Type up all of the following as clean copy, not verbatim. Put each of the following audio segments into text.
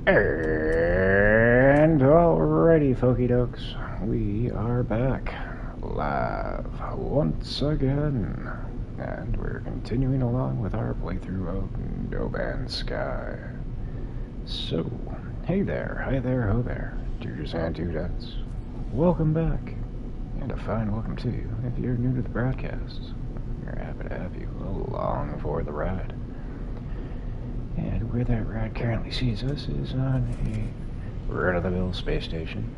And alrighty, folky dokes, we are back live once again, and we're continuing along with our playthrough of No Man's Sky. So, hey there, hi there, ho there, dudes and dudettes. Welcome back, and a fine welcome to you if you're new to the broadcast. We're happy to have you along for the ride. And where that ride currently sees us is on a run-of-the-mill space station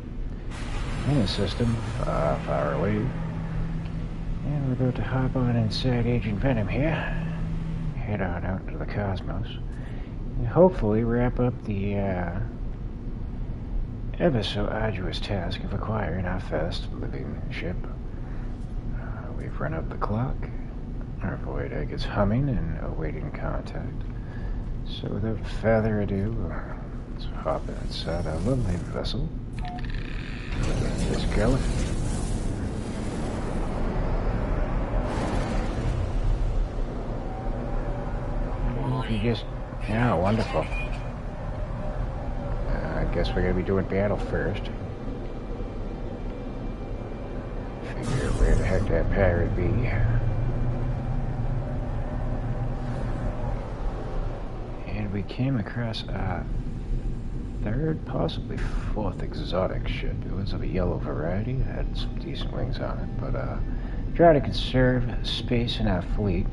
in a system far away. And we're about to hop on inside Agent Venom here, head on out into the cosmos, and hopefully wrap up the ever so arduous task of acquiring our first living ship. We've run up the clock, our void egg is humming and awaiting contact. So without further ado, let's hop inside our lovely vessel. This gamut. You just, yeah, wonderful. I guess we're gonna be doing battle first. Figure where the heck that pirate be. We came across a third, possibly fourth exotic ship. It was of a yellow variety, it had some decent wings on it, but try to conserve space in our fleet.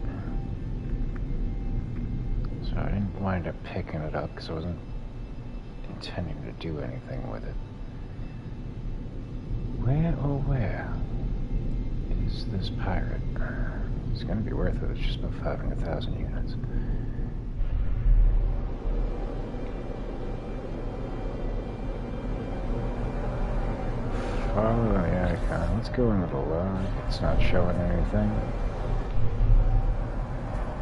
So I didn't wind up picking it up because I wasn't intending to do anything with it. Where, oh where is this pirate? It's going to be worth it. It's just about 500,000 units. Follow the icon. Let's go into the log. It's not showing anything.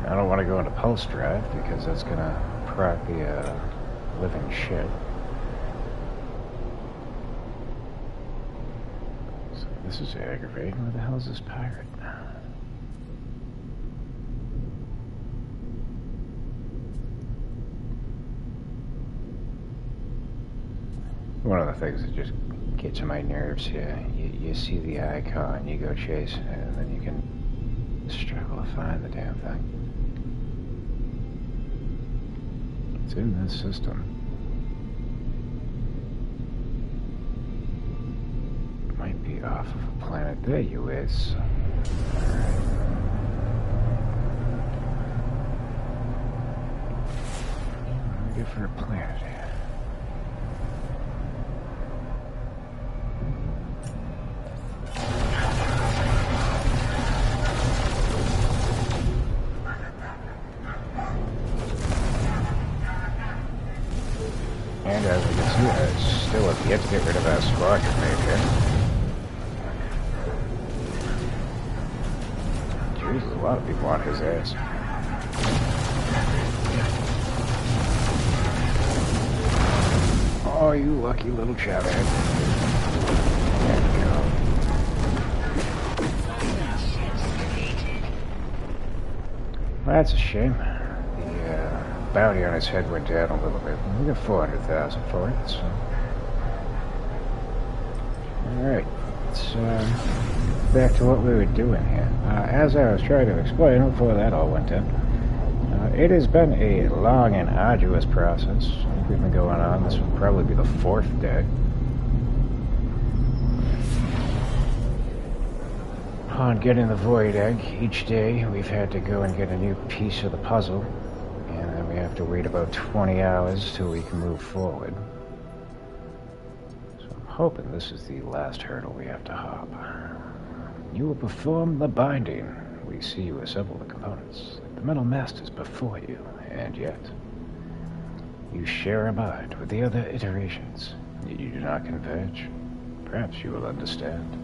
I don't want to go into pulse drive because that's gonna proc the living shit. So this is aggravating. Where the hell is this pirate? One of the things that just gets on my nerves here. You see the icon, you go chase it, and then you can struggle to find the damn thing. It's in this system. Might be off of a planet. There you is. Alright. What do we get for a planet here? And as we can see, I still have yet to get rid of that squadron mate here. Jesus, a lot of people on his ass. Oh, you lucky little chatterhead. There we go. Well, that's a shame. Bounty on his head went down a little bit. We got 400,000 for it, so. Alright, so back to what we were doing here. As I was trying to explain before that all went down, it has been a long and arduous process. I think we've been going on. This will probably be the 4th day. Upon getting the void egg, each day we've had to go and get a new piece of the puzzle. And then we have to wait about 20 hours till we can move forward. So I'm hoping this is the last hurdle we have to hop. You will perform the binding. We see you assemble the components. The metal masters before you, and yet you share a mind with the other iterations. You do not converge. Perhaps you will understand.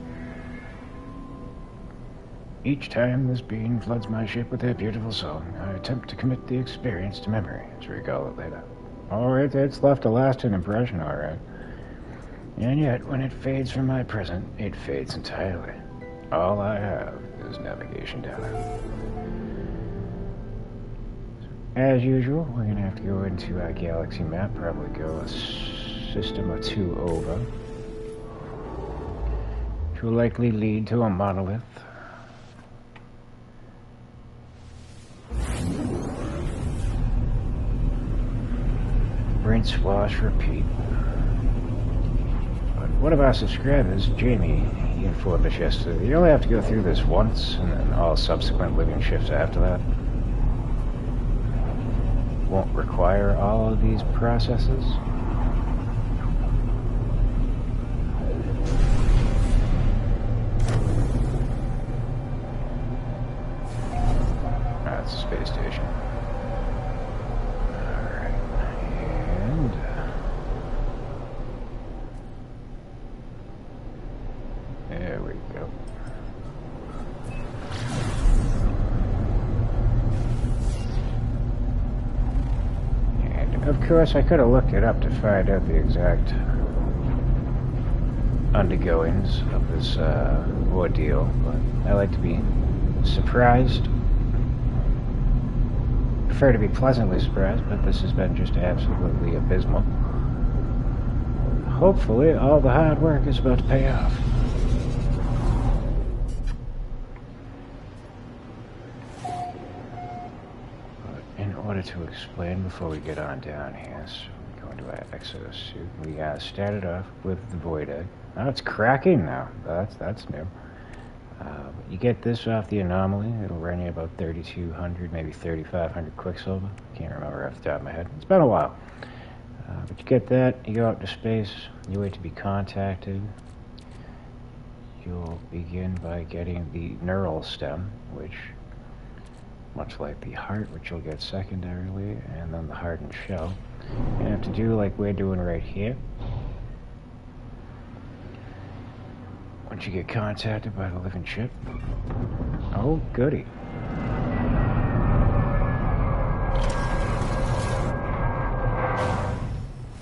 Each time this being floods my ship with their beautiful song, I attempt to commit the experience to memory to recall it later. Oh, it's left a lasting impression, alright. And yet, when it fades from my present, it fades entirely. All I have is navigation data. As usual, we're going to have to go into our galaxy map, probably go a system or two over, which will likely lead to a monolith. Rinse, wash, repeat. But one of our subscribers, Jamie, he informed us yesterday, you only have to go through this once, and then all subsequent living shifts after that won't require all of these processes. That's the space station. Alright, and there we go. Of course, I could have looked it up to find out the exact undergoings of this ordeal, but I like to be surprised. Prefer to be pleasantly surprised, but this has been just absolutely abysmal. Hopefully, all the hard work is about to pay off. In order to explain before we get on down here, so we go into our Exodus suit. We started off with the Void Egg. Now it's cracking now. That's new. You get this off the anomaly. It'll run you about 3,200, maybe 3,500 Quicksilver. Can't remember off the top of my head. It's been a while. But you get that. You go out to space. You wait to be contacted. You'll begin by getting the neural stem, which, much like the heart, which you'll get secondarily, and then the hardened shell. You have to do like we're doing right here. Once you get contacted by the living ship, oh goody.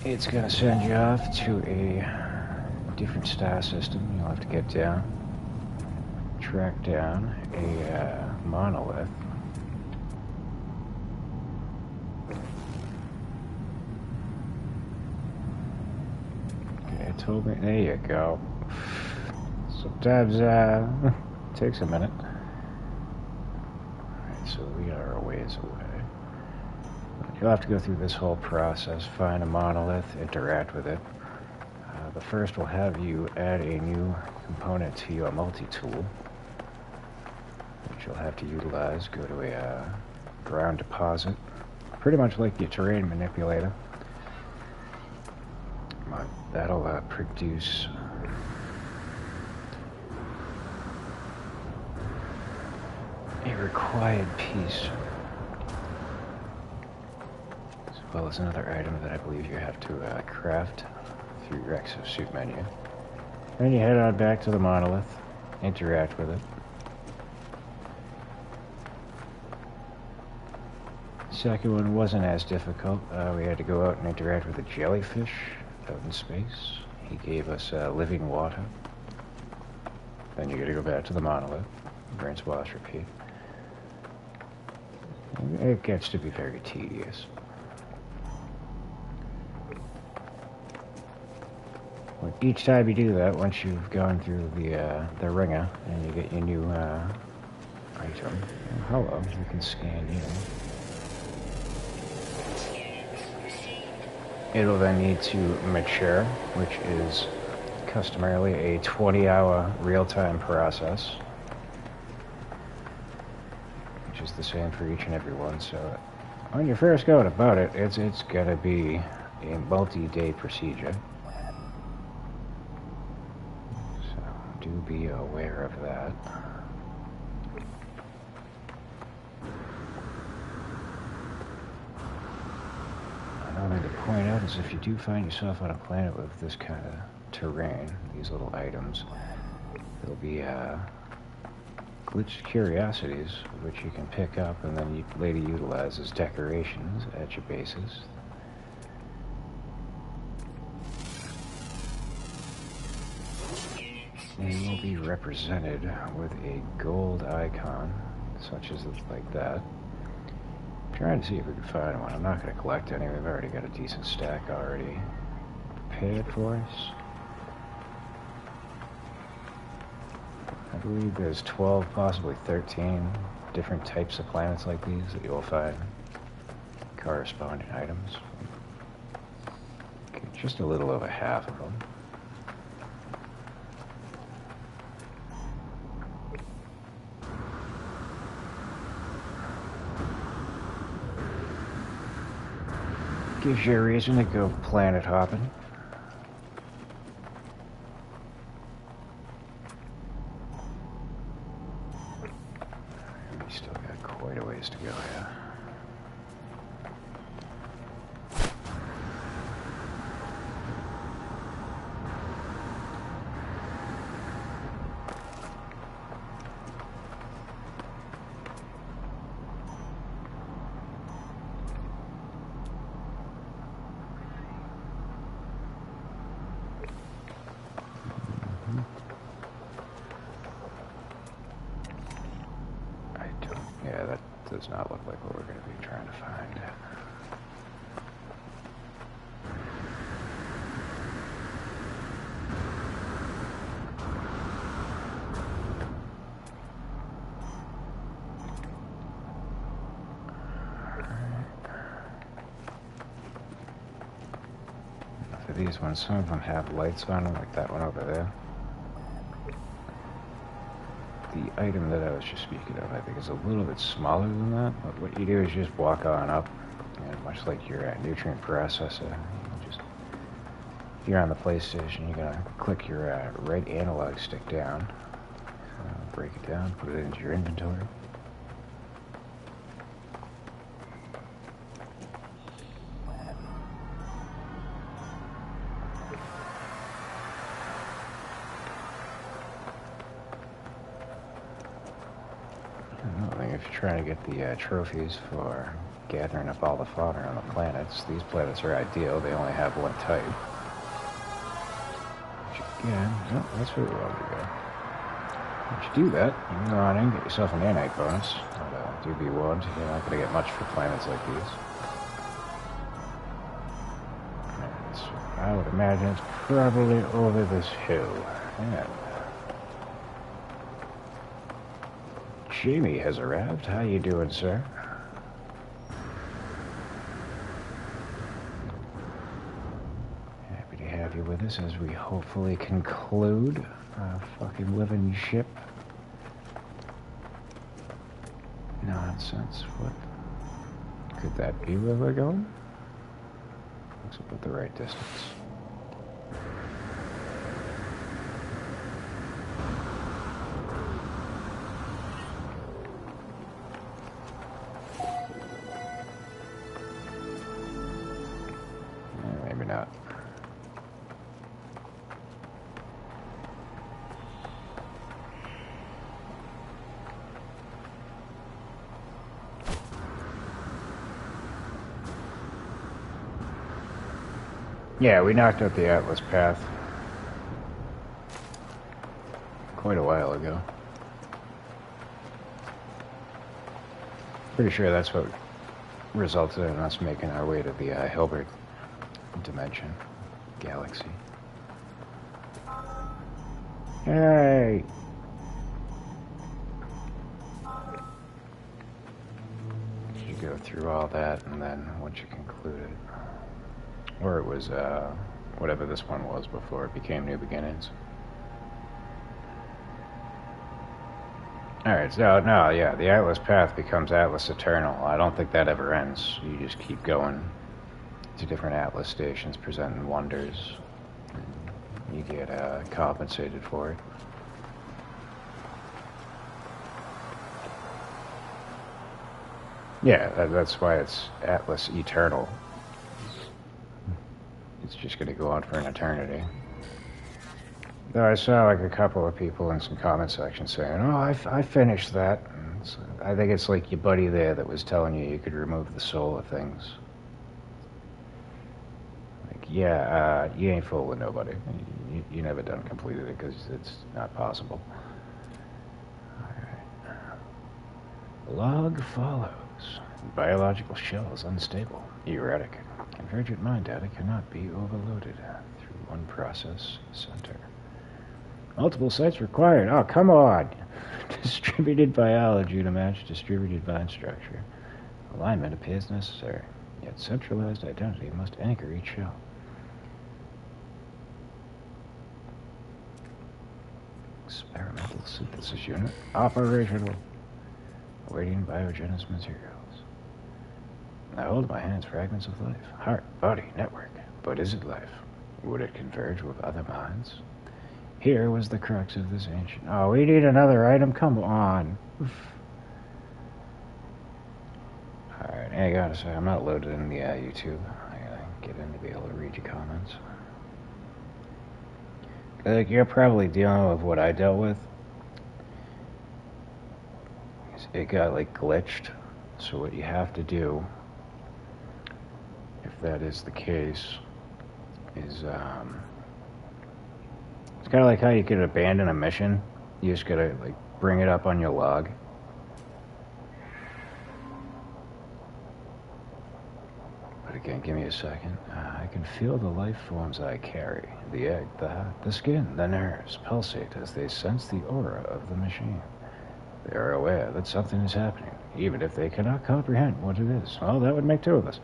It's gonna send you off to a different star system. You'll have to get down, track down a monolith. It told me, there you go. Sometimes it takes a minute. Alright, so we are a ways away. You'll have to go through this whole process, find a monolith, interact with it. The first will have you add a new component to your multi-tool, which you'll have to utilize. Go to a ground deposit, pretty much like your terrain manipulator. That'll produce a required piece, as well as another item that I believe you have to craft through your exosuit menu. Then you head on back to the monolith, interact with it. Second one wasn't as difficult. We had to go out and interact with a jellyfish out in space. He gave us living water. Then you gotta go back to the monolith, rinse, wash, repeat. It gets to be very tedious. Each time you do that, once you've gone through the ringer and you get your new item, hello, you can scan here. It'll then need to mature, which is customarily a 20-hour real-time process, which is the same for each and every one. So when you first go about it, it's gonna be a multi-day procedure. So do be aware of that. Another thing to point out is if you do find yourself on a planet with this kind of terrain, these little items, there'll be glitched curiosities which you can pick up and then you later utilize as decorations at your bases. They will be represented with a gold icon, such as like that. Trying to see if we can find one. I'm not going to collect any. We've already got a decent stack already prepared for us. I believe there's 12, possibly 13 different types of planets like these that you'll find corresponding items. Okay, just a little over half of them. Gives you a reason to go planet hopping. We still got quite a ways to go here. Yeah, that does not look like what we're going to be trying to find. For these ones, some of them have lights on them, like that one over there. The item that I was just speaking of, I think, is a little bit smaller than that, but what you do is just walk on up, and much like your nutrient processor, if you're on the PlayStation, you're going to click your right analog stick down, break it down, put it into your inventory. If you're trying to get the trophies for gathering up all the fauna on the planets, these planets are ideal. They only have one type. Which again, oh, that's where we want to go. Once you do that, you can go on in and get yourself an nanite bonus. But do be warned, you're not going to get much for planets like these. And I would imagine it's probably over this hill. And Jamie has arrived. How you doing, sir? Happy to have you with us as we hopefully conclude our fucking living ship. Nonsense. What? Could that be where we're going? Looks about the right distance. Not. Yeah, we knocked out the Atlas path quite a while ago. Pretty sure that's what resulted in us making our way to the Hilbert dimension, galaxy. Hey! You go through all that, and then once you concluded, or it was whatever this one was before it became New Beginnings. Alright, so no, yeah, the Atlas path becomes Atlas Eternal. I don't think that ever ends. You just keep going to different Atlas stations presenting wonders. You get compensated for it. Yeah, that's why it's Atlas Eternal. It's just going to go on for an eternity. Though I saw like a couple of people in some comment sections saying, "Oh, I finished that." I think it's like your buddy there that was telling you could remove the soul of things. Yeah, you ain't fooling nobody. You never done completed it because it's not possible. Alright. Log follows. Biological shell is unstable, erratic. Convergent mind data cannot be overloaded through one process center. Multiple sites required. Oh, come on! Distributed biology to match distributed mind structure. Alignment appears necessary, yet centralized identity must anchor each shell. Experimental synthesis unit operational. Awaiting biogenesis materials. I hold in my hands fragments of life. Heart, body, network. But is it life? Would it converge with other minds? Here was the crux of this ancient... Oh, we need another item? Come on. Alright, I gotta say, I'm not loaded in the YouTube. I gotta get in to be able to read your comments. Like, you're probably dealing with what I dealt with. It got, like, glitched. So what you have to do, if that is the case, is, it's kind of like how you could abandon a mission. You just gotta, like, bring it up on your log. But again, give me a second. I can feel the life forms I carry. The egg, the heart, the skin, the nerves pulsate as they sense the aura of the machine. They are aware that something is happening, even if they cannot comprehend what it is. Well, that would make two of us.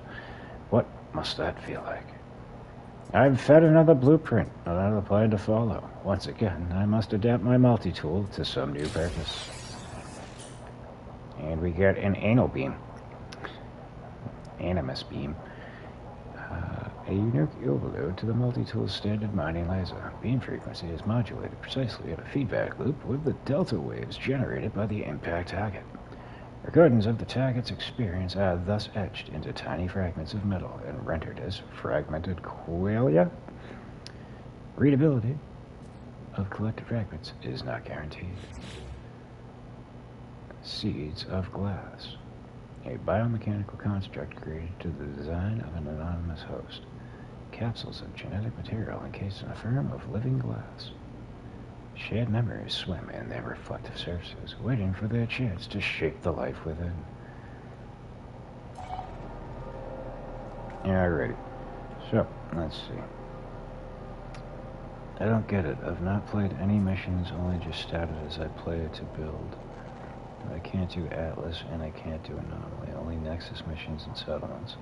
What must that feel like? I've fed another blueprint, another plan to follow. Once again, I must adapt my multi-tool to some new purpose. And we get an anal beam. Animus beam. A unique overload to the multi-tool's standard mining laser. Beam frequency is modulated precisely in a feedback loop with the delta waves generated by the impact target. Recordings of the target's experience are thus etched into tiny fragments of metal and rendered as fragmented qualia. Readability of collected fragments is not guaranteed. Seeds of glass. A biomechanical construct created to the design of an anonymous host. Capsules of genetic material encased in a firm of living glass. Shared memories swim in their reflective surfaces, waiting for their chance to shape the life within. Alrighty. So, let's see. I don't get it. I've not played any missions, only just started as I play it to build. I can't do Atlas, and I can't do Anomaly. Only Nexus missions and settlements.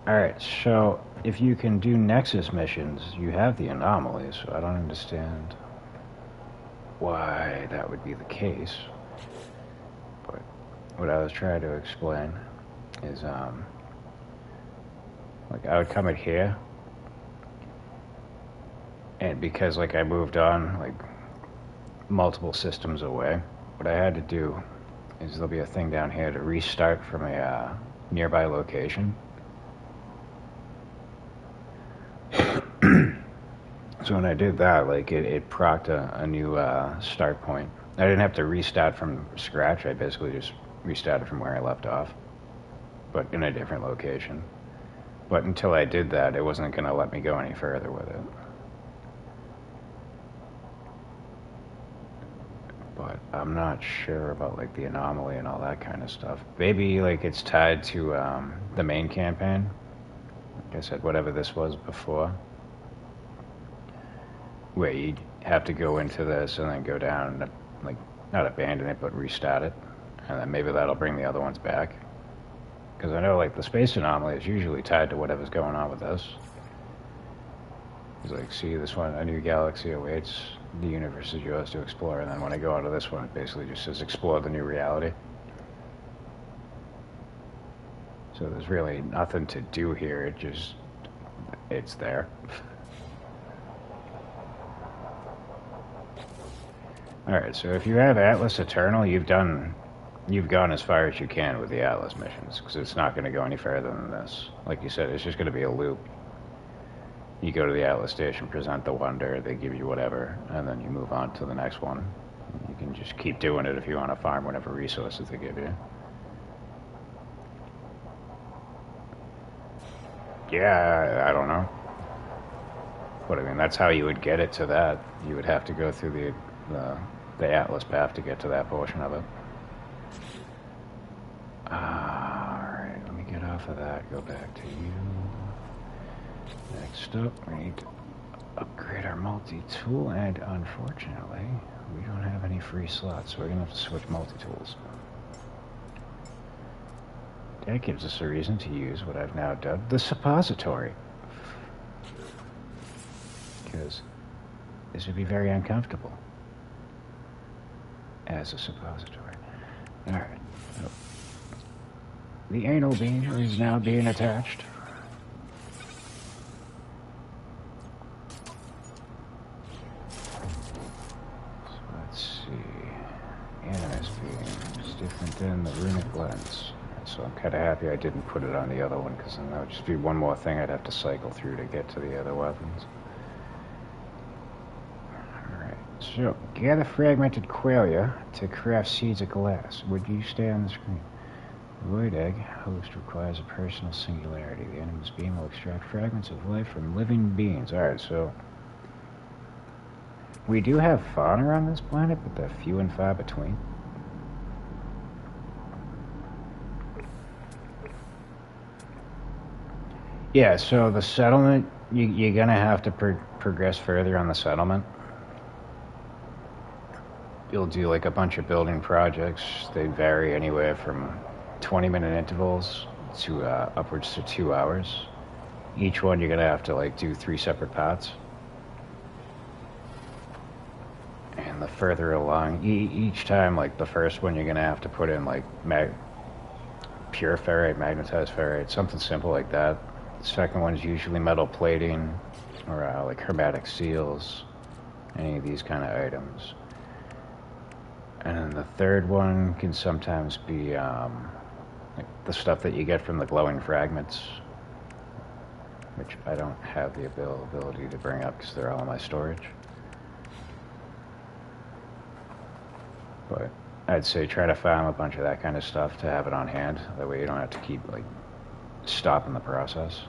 Alright, so if you can do Nexus missions, you have the Anomalies, so I don't understand why that would be the case. But what I was trying to explain is, like, I would come in here, and because, like, I moved on, like, multiple systems away, what I had to do is there'll be a thing down here to restart from a nearby location. So when I did that, like, it procced a new start point. I didn't have to restart from scratch. I basically just restarted from where I left off, but in a different location. But until I did that, it wasn't going to let me go any further with it. But I'm not sure about, like, the anomaly and all that kind of stuff. Maybe, like, it's tied to the main campaign. Like I said, whatever this was before. Where you'd have to go into this and then go down and, like, not abandon it, but restart it. And then maybe that'll bring the other ones back. Because I know, like, the space anomaly is usually tied to whatever's going on with this. It's like, see, this one, a new galaxy awaits, the universe is yours to explore, and then when I go onto this one, it basically just says explore the new reality. So there's really nothing to do here, it's there. Alright, so if you have Atlas Eternal, you've gone as far as you can with the Atlas missions, because it's not going to go any further than this. Like you said, it's just going to be a loop. You go to the Atlas station, present the wonder, they give you whatever, and then you move on to the next one. You can just keep doing it if you want to farm whatever resources they give you. Yeah, I don't know. But I mean, that's how you would get it to that. You would have to go through the Atlas path to get to that portion of it. enough of that. Go back to you. Next up, we need to upgrade our multi-tool, and unfortunately, we don't have any free slots, so we're gonna have to switch multi-tools. That gives us a reason to use what I've now dubbed the suppository. Because this would be very uncomfortable as a suppository. Alright. So the anal beam is now being attached. So let's see. Animus beam is different than the runic lens. So I'm kind of happy I didn't put it on the other one, because then that would just be one more thing I'd have to cycle through to get to the other weapons. Alright, so gather fragmented qualia to craft seeds of glass. Would you stay on the screen? Void egg host requires a personal singularity. The animus beam will extract fragments of life from living beings. Alright, so we do have fauna on this planet, but they're few and far between. Yeah, so the settlement, you're going to have to progress further on the settlement. You'll do like a bunch of building projects. They vary anywhere from 20-minute intervals to upwards to 2 hours. Each one you're going to have to like do 3 separate parts. And the further along, each time, like the first one you're going to have to put in like pure ferrite, magnetized ferrite, something simple like that. The second one is usually metal plating or like hermetic seals, any of these kind of items. And then the third one can sometimes be like the stuff that you get from the glowing fragments, which I don't have the ability to bring up because they're all in my storage. But I'd say try to farm a bunch of that kind of stuff to have it on hand. That way you don't have to keep like stopping the process.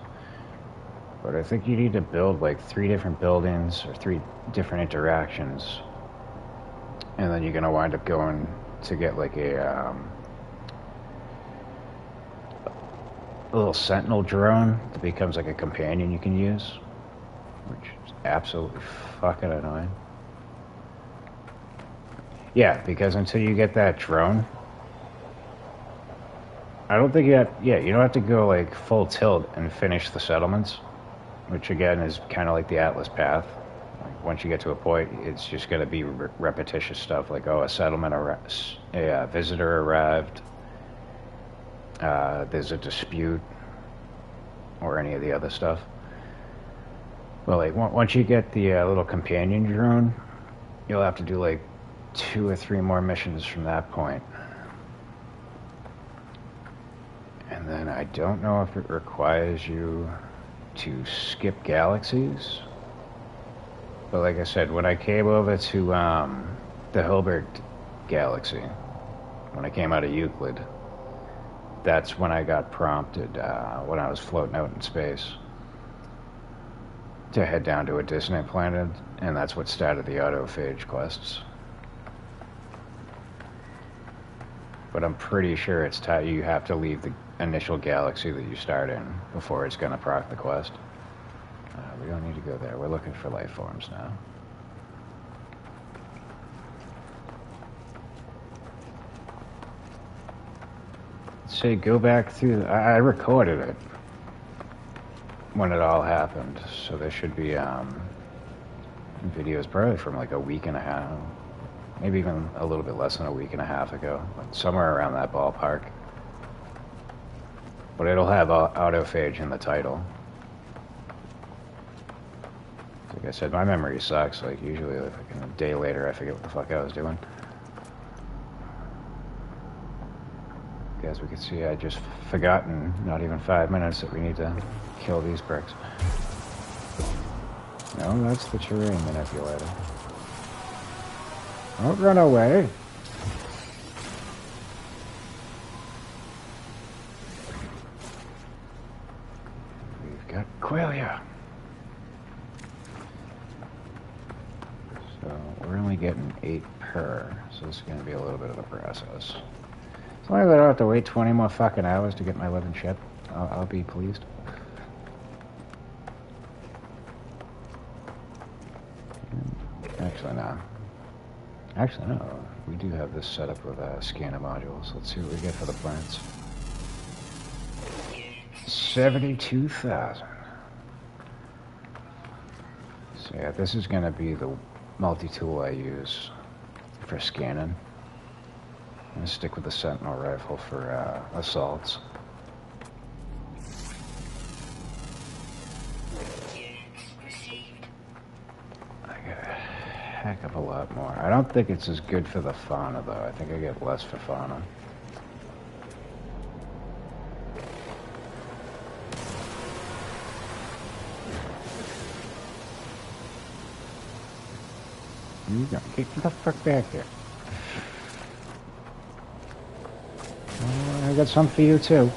But I think you need to build like 3 different buildings or 3 different interactions, and then you're gonna wind up going to get like a little sentinel drone that becomes like a companion you can use, which is absolutely fucking annoying. Yeah, because until you get that drone, I don't think you have, yeah, you don't have to go like full tilt and finish the settlements, which again is kind of like the Atlas path. Like once you get to a point, it's just going to be repetitious stuff like, oh, a settlement, a visitor arrived, there's a dispute, or any of the other stuff. Well, like once you get the little companion drone, you'll have to do like 2 or 3 more missions from that point. And then I don't know if it requires you to skip galaxies. But like I said, when I came over to the Hilbert galaxy, when I came out of Euclid, that's when I got prompted, when I was floating out in space, to head down to a dissonant planet, and that's what started the autophage quests. But I'm pretty sure it's you have to leave the initial galaxy that you start in before it's going to proc the quest. We don't need to go there. We're looking for life forms now. Say go back through. I recorded it when it all happened, so there should be videos probably from like a week and a half, maybe even a little bit less than a week and a half ago, but somewhere around that ballpark. But it'll have autophage in the title. Like I said, my memory sucks. Like usually, like a day later, I forget what the fuck I was doing. As we can see, I just forgotten, not even 5 minutes, that we need to kill these bricks. No, that's the terrain manipulator. Don't run away. We've got Qualia. So we're only getting 8 per, so this is going to be a little bit of a process. As long as I don't have to wait 20 more fucking hours to get my living ship, I'll be pleased. Actually, no. Actually, no. We do have this set up with scanner modules. Let's see what we get for the plants. 72,000. So yeah, this is going to be the multi-tool I use for scanning. I'm going to stick with the Sentinel rifle for assaults. Heck of a lot more. I don't think it's as good for the fauna though. I think I get less for fauna. You go. Get the fuck back there. I got some for you too.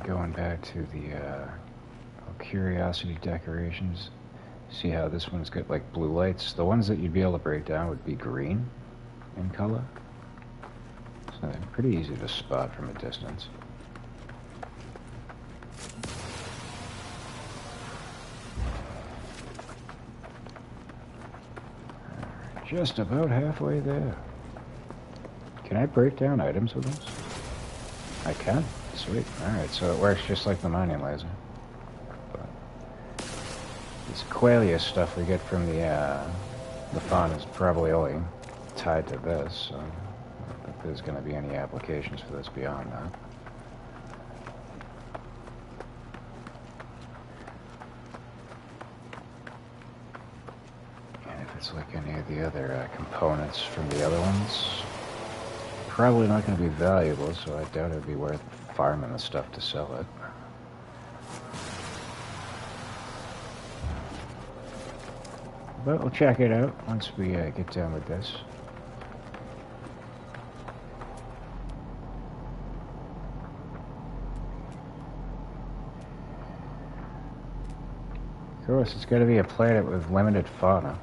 Going back to the curiosity decorations, see how this one's got like blue lights. The ones that you'd be able to break down would be green in color, so they're pretty easy to spot from a distance. Just about halfway there. Can I break down items with this? I can. Sweet. Alright, so it works just like the mining laser. But this Qualia stuff we get from the fauna is probably only tied to this, so I don't think there's going to be any applications for this beyond that. And if it's like any of the other components from the other ones, probably not going to be valuable, so I doubt it would be worth farming the stuff to sell it. But we'll check it out once we get done with this. Of course, it's got to be a planet with limited fauna.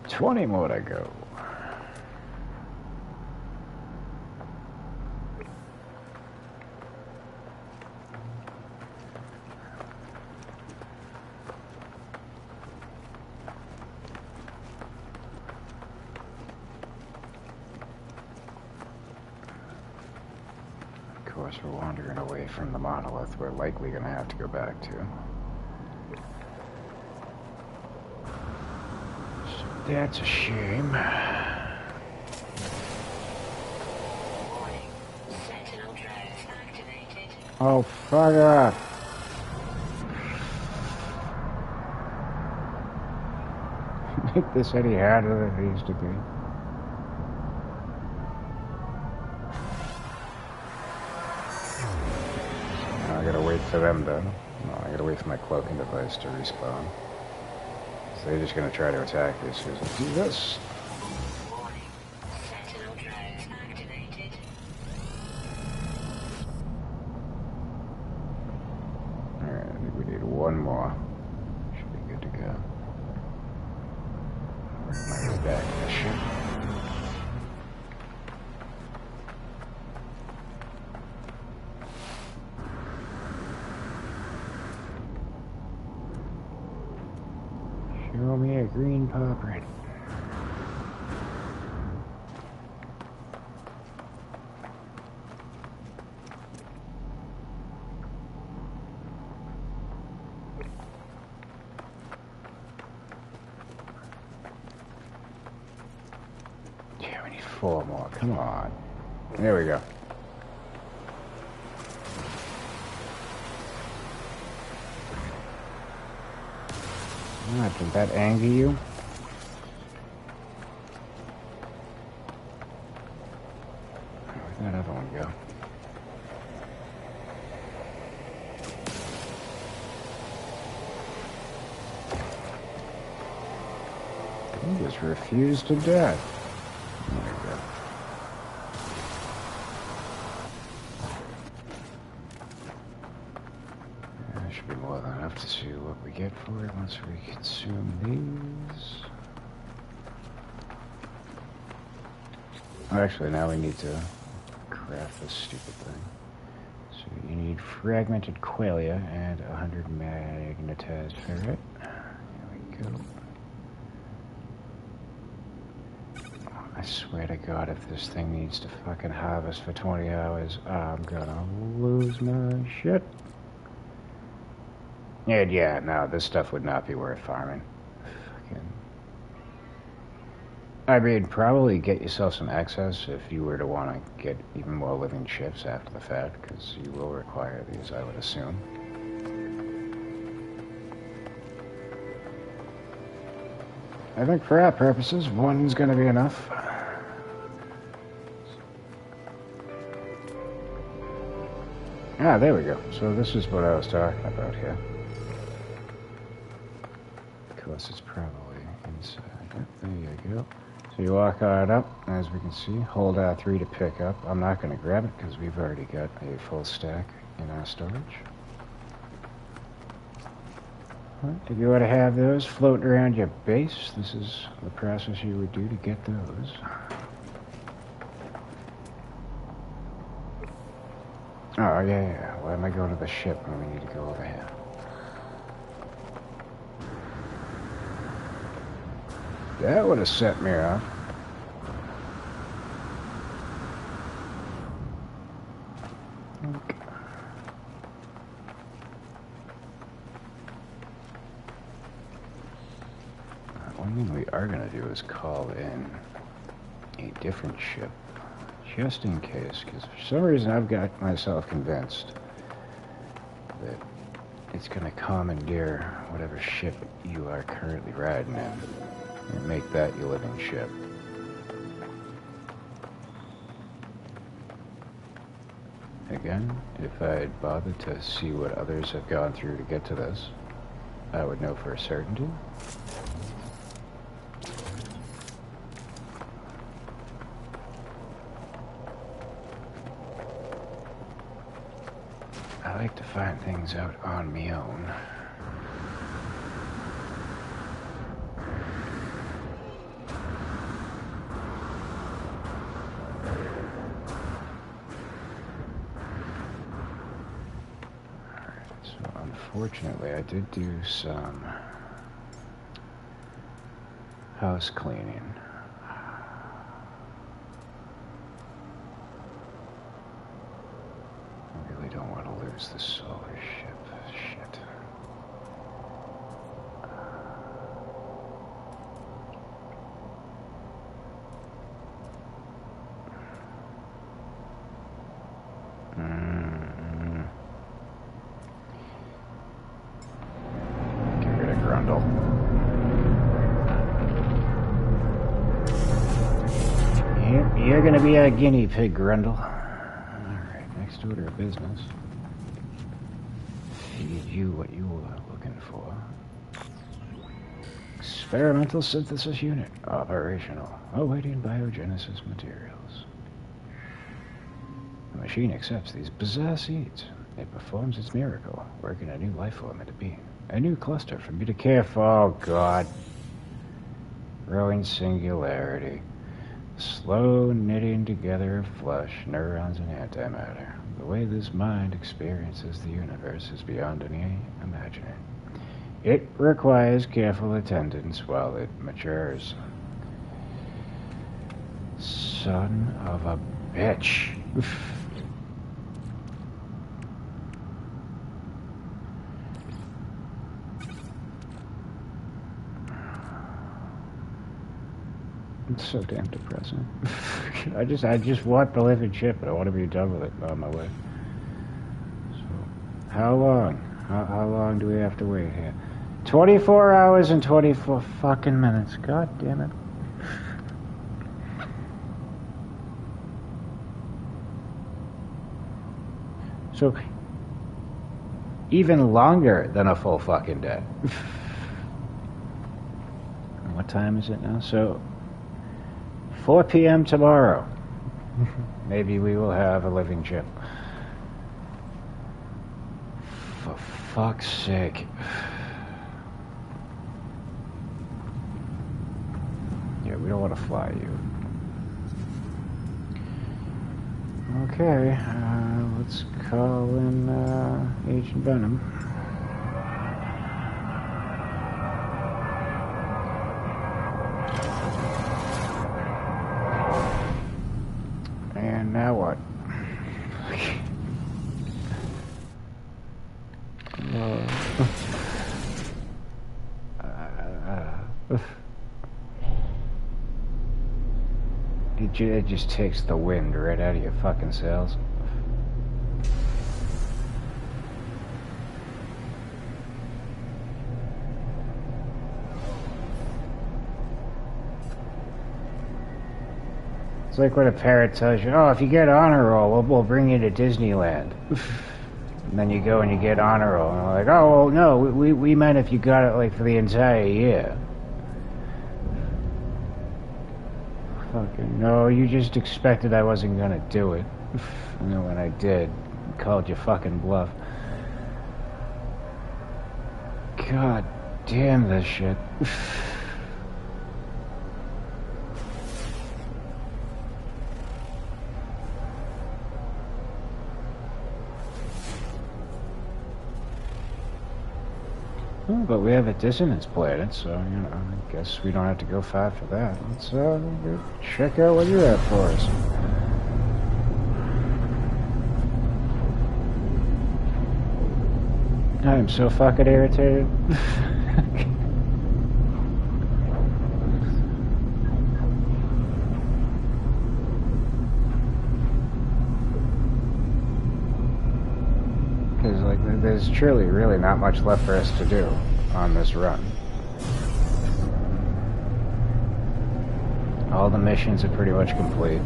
20 more to go. Of course, we're wandering away from the monolith we're likely going to have to go back to. That's a shame. Oh, fuck off. Make this any harder than it needs to be. Now I gotta wait for them to... No, I gotta wait for my cloaking device to respawn. So they're just gonna try to attack me as soon as I do this. Alright, I think we need one more. Should be good to go. Work my way back to the ship. Show me a green pop right. Yeah, we need 4 more. Come on. There we go. Did that anger you? Where'd that other one go? just refuse to die. There we go. That should be more than enough to see what we get for it once we consume these. Oh, actually, now we need to craft this stupid thing. So you need fragmented qualia and 100 magnetized ferrite. There we go. I swear to God, if this thing needs to fucking harvest for 20 hours, I'm gonna lose my shit. And yeah, no, this stuff would not be worth farming. Fucking. I mean, probably get yourself some access if you were to want to get even more living ships after the fact, because you will require these, I would assume. I think for our purposes, one's going to be enough. Ah, there we go. So this is what I was talking about here. Of course, it's probably inside. Yep, there you go. So you walk on up, as we can see, hold R3 to pick up. I'm not going to grab it because we've already got a full stack in our storage. If you were to have those floating around your base, this is the process you would do to get those. Oh, yeah. Why am I going to the ship when we need to go over here? That would have set me off. Okay. One thing we are going to do is call in a different ship, just in case, because for some reason I've got myself convinced that it's going to commandeer whatever ship you are currently riding in and make that your living ship. Again, if I had bothered to see what others have gone through to get to this, I would know for a certainty. I like to find things out on my own. Unfortunately, I did do some house cleaning. I really don't want to lose the solar ship. Shit. You're gonna be a guinea pig, Grundle. Alright, next order of business. Feed you what you were looking for. Experimental synthesis unit. Operational. Awaiting biogenesis materials. The machine accepts these bizarre seeds. It performs its miracle, working a new life form into being. A new cluster for me to care for. Oh, God. Growing singularity. Slow knitting together of flesh, neurons, and antimatter. The way this mind experiences the universe is beyond any imagining. It requires careful attendance while it matures. Son of a bitch. It's so damn depressing. I just want the living ship, but I want to be done with it on my way. So, how long? How long do we have to wait here? 24 hours and 24 fucking minutes. God damn it. So, even longer than a full fucking day. What time is it now? So, 4 p.m. tomorrow. Maybe we will have a living ship. For fuck's sake. Yeah, we don't want to fly you. Okay, let's call in Agent Venom. And now what? It just takes the wind right out of your fucking sails. It's like when a parrot tells you, oh, if you get honor roll, we'll bring you to Disneyland. And then you go and you get honor roll, and they're like, oh, well, no, we meant if you got it, like, for the entire year. Fucking, no, you just expected I wasn't gonna do it. And then when I did, I called you fucking bluff. God damn this shit. Oh, but we have a dissonance planet, so, you know, I guess we don't have to go far for that. Let's go check out what you have for us. I am so fucking irritated. Because, like, there's truly really not much left for us to do on this run. All the missions are pretty much complete.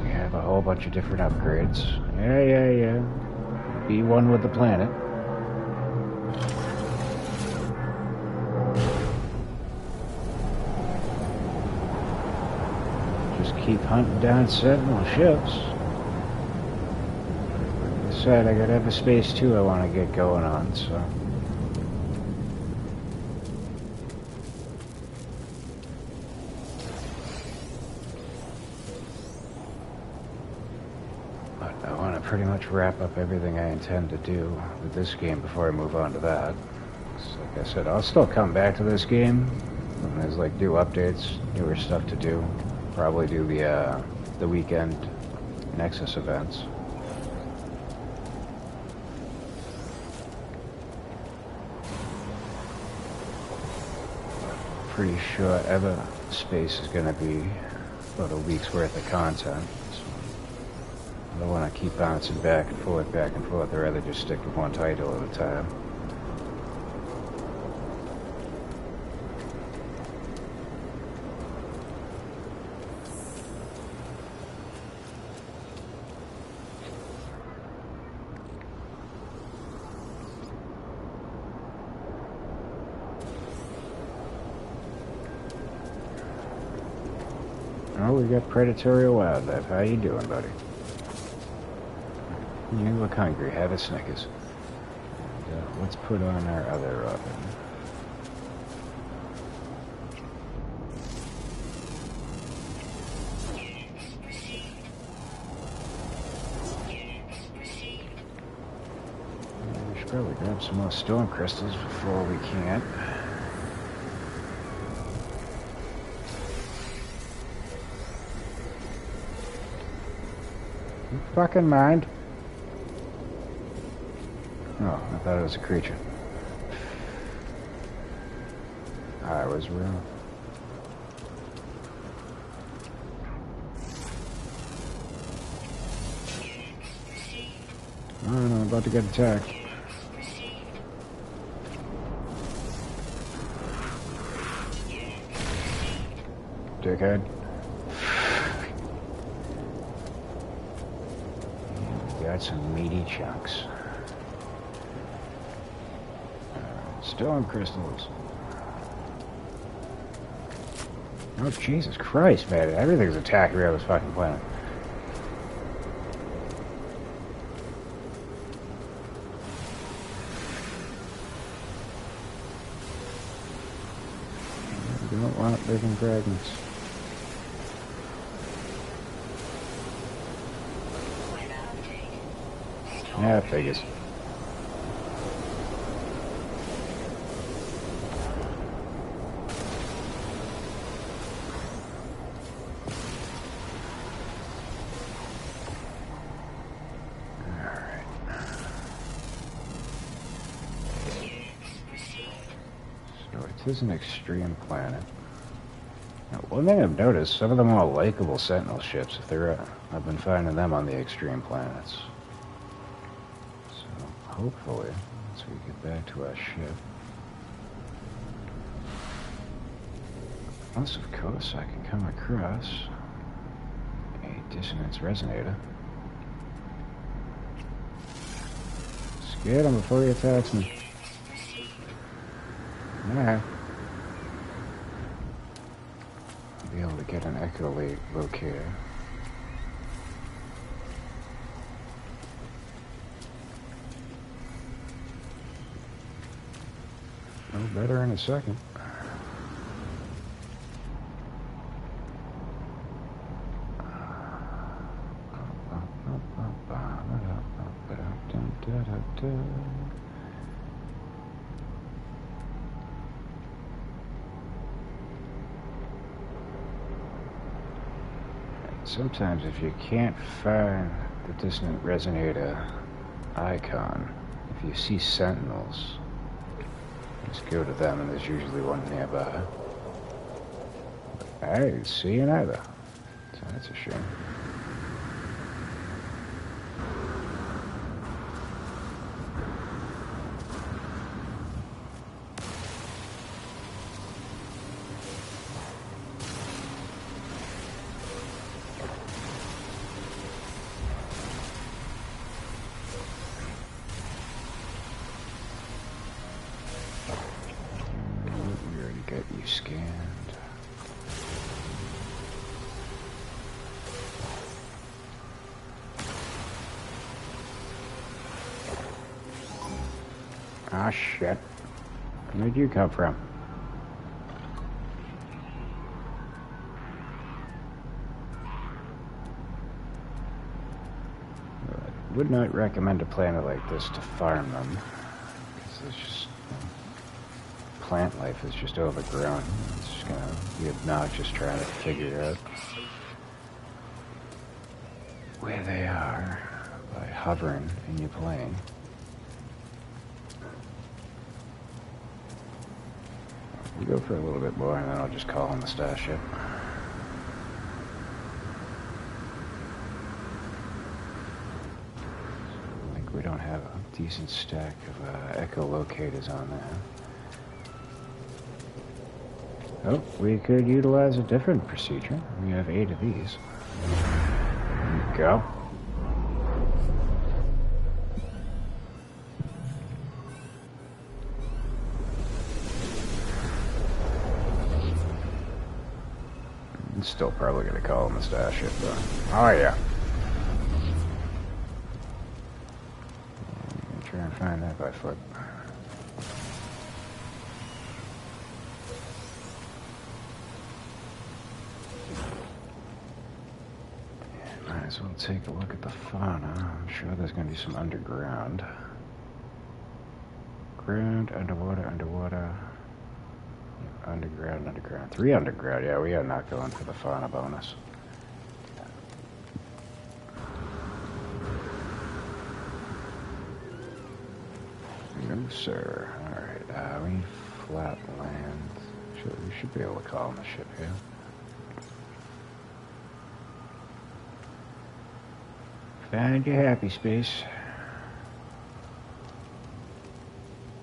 We have a whole bunch of different upgrades. Yeah. Be one with the planet. Keep hunting down Sentinel ships. Like I said, I got Everspace 2 I want to get going on, so. But I want to pretty much wrap up everything I intend to do with this game before I move on to that. So, like I said, I'll still come back to this game when there's like new updates, newer stuff to do. Probably do the weekend Nexus events. Pretty sure Everspace is going to be about a week's worth of content. So I don't want to keep bouncing back and forth. I'd rather just stick with one title at a time. Oh, we got predatory wildlife. How you doing, buddy? You look hungry. Have a Snickers. And, let's put on our other oven. We should probably grab some more storm crystals before we can't. Fucking mind. Oh, I thought it was a creature. I was wrong. Oh no, I'm about to get attacked. Dickhead. got some meaty chunks. Stone crystals. Oh, Jesus Christ, man. Everything's attacking me on this fucking planet. We don't want living dragons. Yeah, figures. It is an extreme planet. Now, one thing I've noticed, some of the more likable Sentinel ships, if they're, I've been finding them on the extreme planets. So, hopefully, once we get back to our ship. Unless, of course, I can come across a dissonance resonator. Scared him before he attacks me. Nah. I'll be able to get an echo locator. No better in a second. Sometimes if you can't find the dissonant resonator icon, if you see sentinels, just go to them and there's usually one nearby. I didn't see it either, so that's a shame. Scanned. Ah, shit. Where'd you come from? I would not recommend a planet like this to farm them, because it's just plant life is just overgrown. It's just gonna be obnoxious trying to figure out where they are by hovering in your plane. We'll go for a little bit more and then I'll just call on the starship. I think we don't have a decent stack of echolocators on there. Oh, we could utilize a different procedure. We have 8 of these. There we go. I'm still probably going to call him the starship, though. Oh, yeah. I'm going to try and find that by foot. Might as well take a look at the fauna. I'm sure there's going to be some underground. Ground, underwater, underwater. Underground, underground. 3 underground. Yeah, we are not going for the fauna bonus. No, sir. Alright, we need flat land. We should be able to call on the ship here. Found your happy space.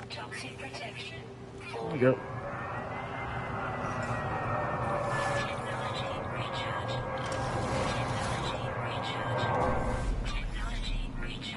Toxic protection. There we go. Technology recharge.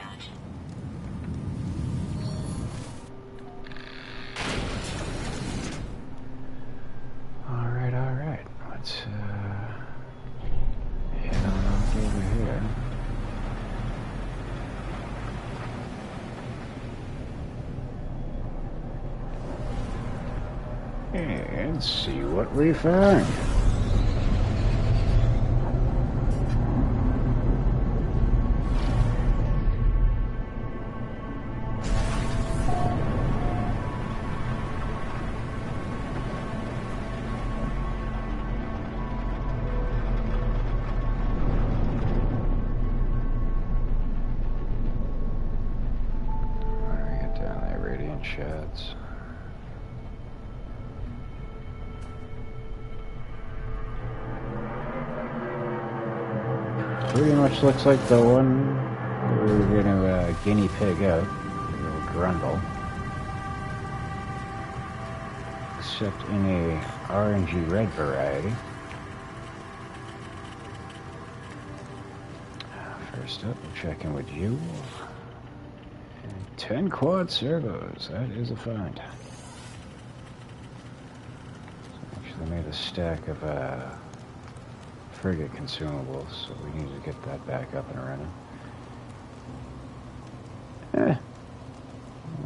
And see what we find. Shots. Pretty much looks like the one we're gonna guinea pig out, a little grundle, except in a orangey red variety. First up, we'll check in with you. 10 quad servos, that is a find. So actually made a stack of frigate consumables, so we need to get that back up and running.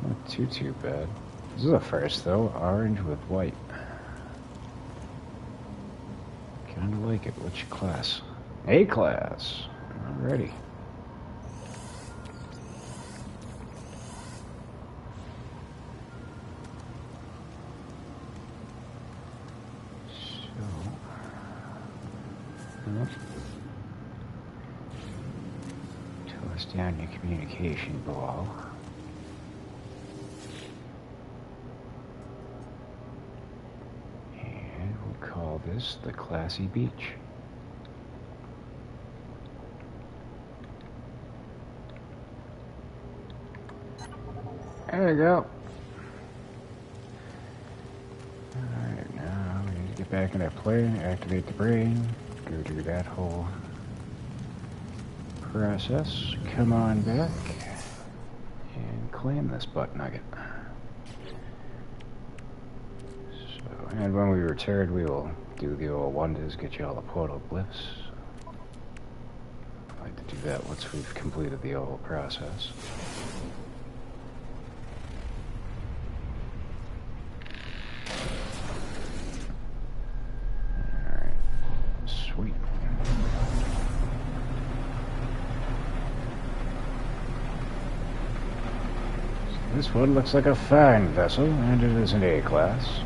Not too bad. This is a first though, orange with white. Kinda like it. Which class? A class. Alrighty. Toss down your communication ball. And we'll call this the Classy Beach. There you go. Alright, now we need to get back in that plane, activate the brain, go do that whole process. Come on back and claim this butt nugget. So, and when we return, we will do the old wonders, get you all the portal glyphs. I like to do that once we've completed the whole process. This one looks like a fine vessel, and it is an A class.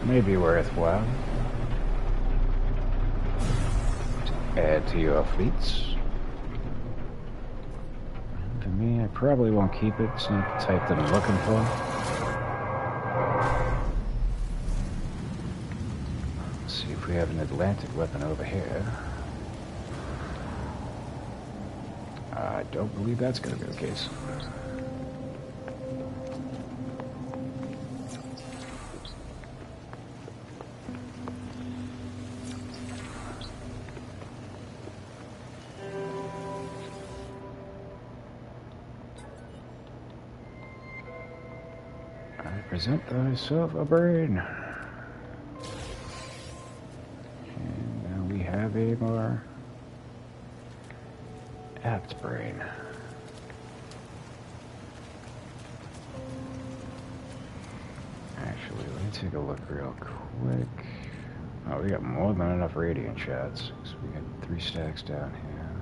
May be worthwhile to add to your fleets. And for me, I probably won't keep it. It's not the type that I'm looking for. Let's see if we have an Atlantic weapon over here. I don't believe that's going to be the case. Present thyself a brain. And now we have a more apt brain. Actually, let me take a look real quick. Oh, we got more than enough radiant shots. So we got 3 stacks down here.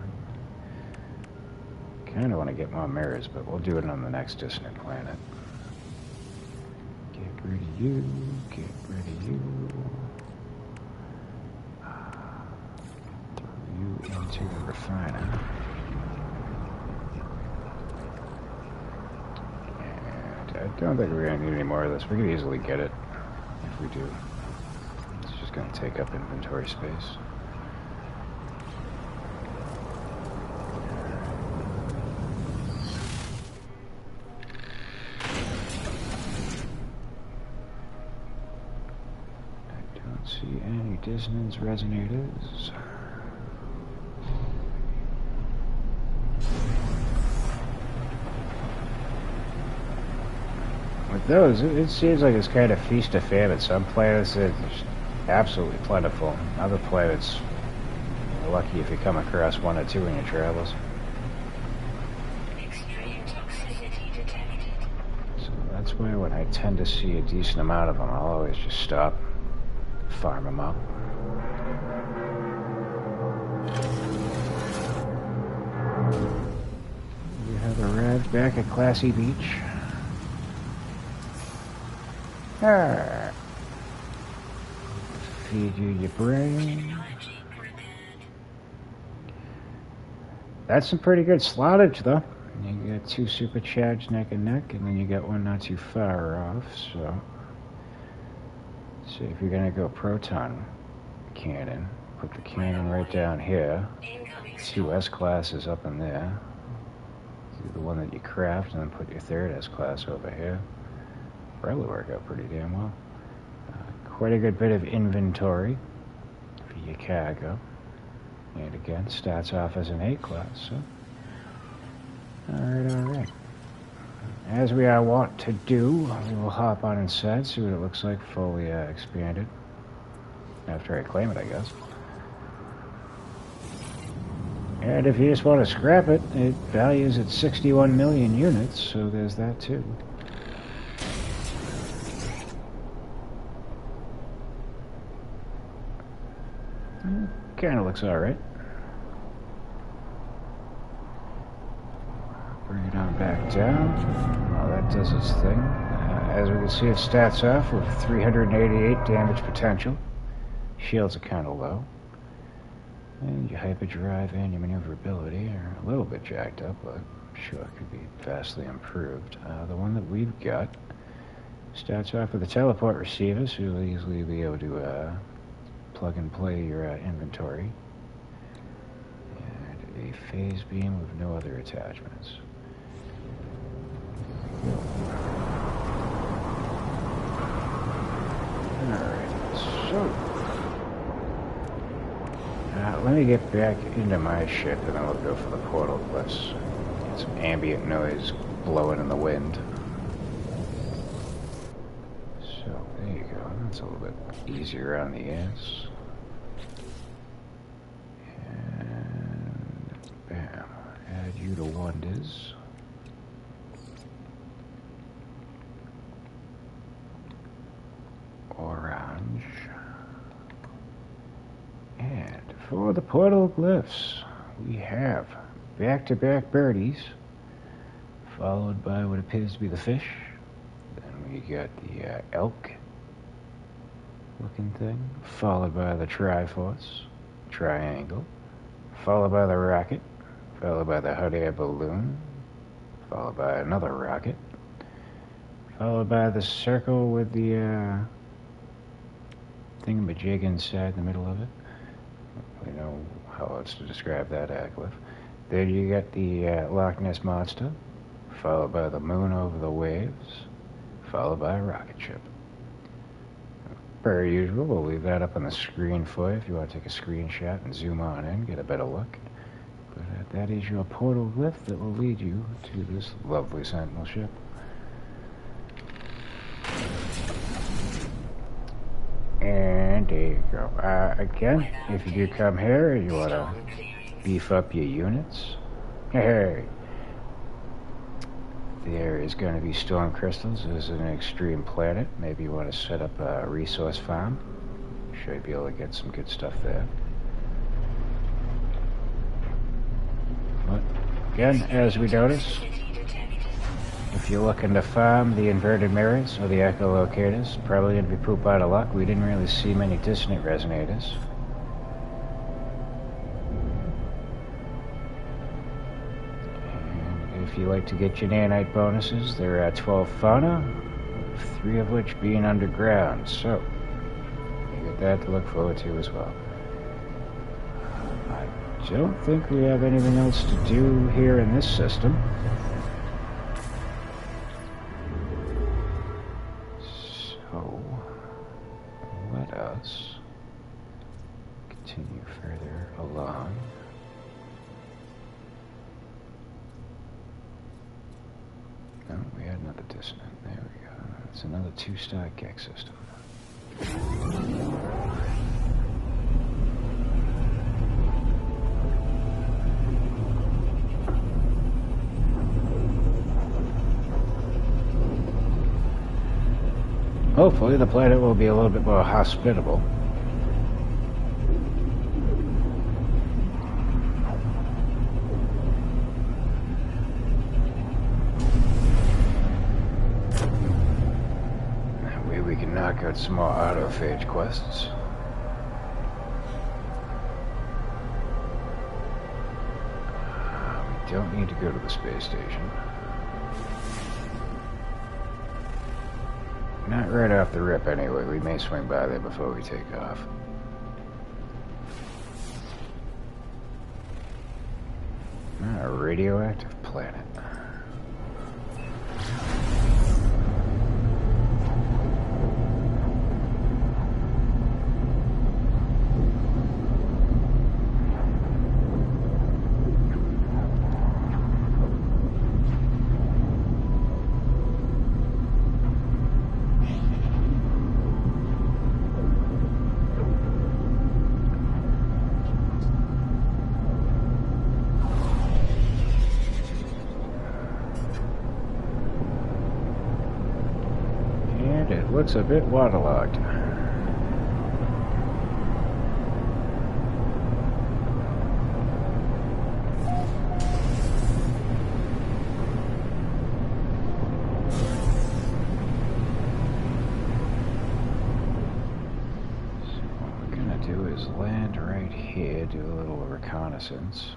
Kind of want to get more mirrors, but we'll do it on the next dissonant planet. Get rid of you, get rid of you. Throw you into the refiner. And I don't think we're going to need any more of this. We could easily get it if we do. It's just going to take up inventory space. See any dissonance resonators? With those, it seems like it's kind of feast or famine. Some planets it's absolutely plentiful. Other planets, you're lucky if you come across 1 or 2 in your travels. Extreme toxicity detected. So that's why when I tend to see a decent amount of them, I'll always just stop, farm them up. We have arrived back at Classy Beach. Feed you your brain. That's some pretty good slottage, though. You got two supercharged neck and neck, and then you got one not too far off, so... See if you're gonna go proton cannon. Put the cannon right down here. Two S-classes up in there. Do the one that you craft, and then put your third S-class over here. Probably work out pretty damn well. Quite a good bit of inventory for your cargo. And again, starts off as an A-class, so... Alright. As we are wont to do, we will hop on inside, see what it looks like fully expanded. After I claim it, I guess. And if you just want to scrap it, it values at 61 million units, so there's that too. Kind of looks alright. Bring it on back down. Well, that does its thing. As we can see, it starts off with 388 damage potential. Shields are kind of low. And your hyperdrive and your maneuverability are a little bit jacked up, but I'm sure it could be vastly improved. The one that we've got starts off with a teleport receiver, so you'll easily be able to plug and play your inventory. And a phase beam with no other attachments. Alright, so let me get back into my ship and then we'll go for the portal cliffs. Get some ambient noise blowing in the wind. So there you go, that's a little bit easier on the ass. And bam, add you to wonders. Orange. And for the portal glyphs, we have back-to-back birdies, followed by what appears to be the fish. Then we got the elk looking thing, followed by the Triforce, triangle, followed by the rocket, followed by the hot air balloon, followed by another rocket, followed by the circle with the thingamajig inside the middle of it. We know how else to describe that glyph. Then you got the Loch Ness Monster, followed by the moon over the waves, followed by a rocket ship. Per usual, we'll leave that up on the screen for you if you want to take a screenshot and zoom on in, get a better look. But that is your portal glyph that will lead you to this lovely Sentinel ship. And there you go. Again, if you do come here and you want to beef up your units, hey, there is going to be storm crystals. This is an extreme planet. Maybe you want to set up a resource farm. Sure you'll be able to get some good stuff there. But again, as we notice, if you're looking to farm the inverted mirrors or the echolocators, probably going to be poop out of luck. We didn't really see many dissonant resonators. And if you like to get your nanite bonuses, there are 12 fauna, 3 of which being underground. So, you got that to look forward to as well. I don't think we have anything else to do here in this system. Let us continue further along. No, we had another dissonant. There we go. It's another 2-star Gek system. Hopefully the planet will be a little bit more hospitable. That way we can knock out some more autophage quests. We don't need to go to the space station. Not right off the rip anyway, we may swing by there before we take off. A radioactive planet. It looks a bit waterlogged. So what we're gonna do is land right here, do a little reconnaissance.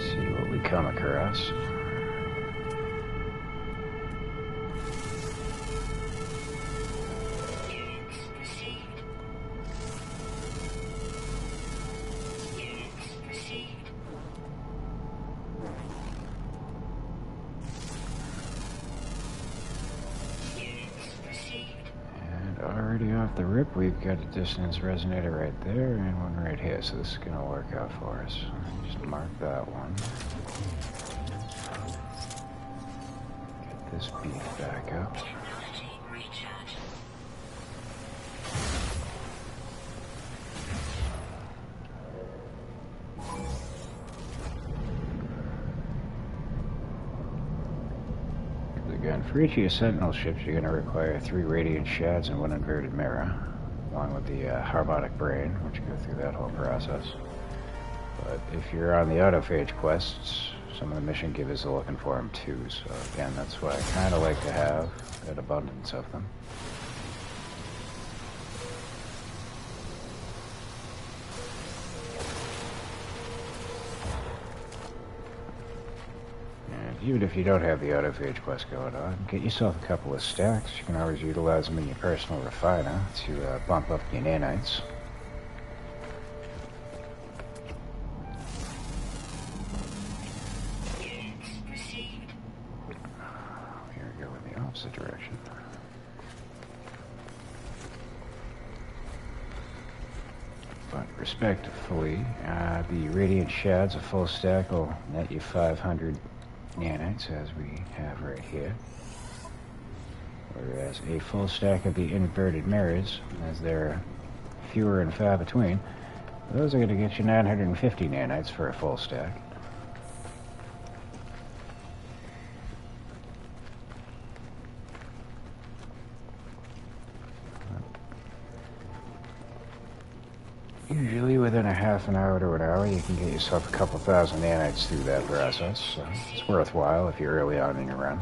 See what we come across. Already off the rip, we've got a dissonance resonator right there and one right here, so this is going to work out for us. Just mark that one. Get this beef back up. Again, for each of your Sentinel ships, you're going to require 3 radiant shads and 1 inverted mirror, along with the harmonic brain, which go through that whole process. But if you're on the autophage quests, some of the mission givers are looking for them too, so again, that's why I kind of like to have an abundance of them. Even if you don't have the autophage quest going on, get yourself a couple of stacks. You can always utilize them in your personal refiner to bump up your nanites. Here we go in the opposite direction. But respectively, the radiant shads, a full stack, will net you 500 nanites, as we have right here. Whereas a full stack of the inverted mirrors, as they're fewer and far between, those are going to get you 950 nanites for a full stack. Usually within a half an hour to an hour, you can get yourself a couple thousand nanites through that process, so it's worthwhile if you're early on in your run.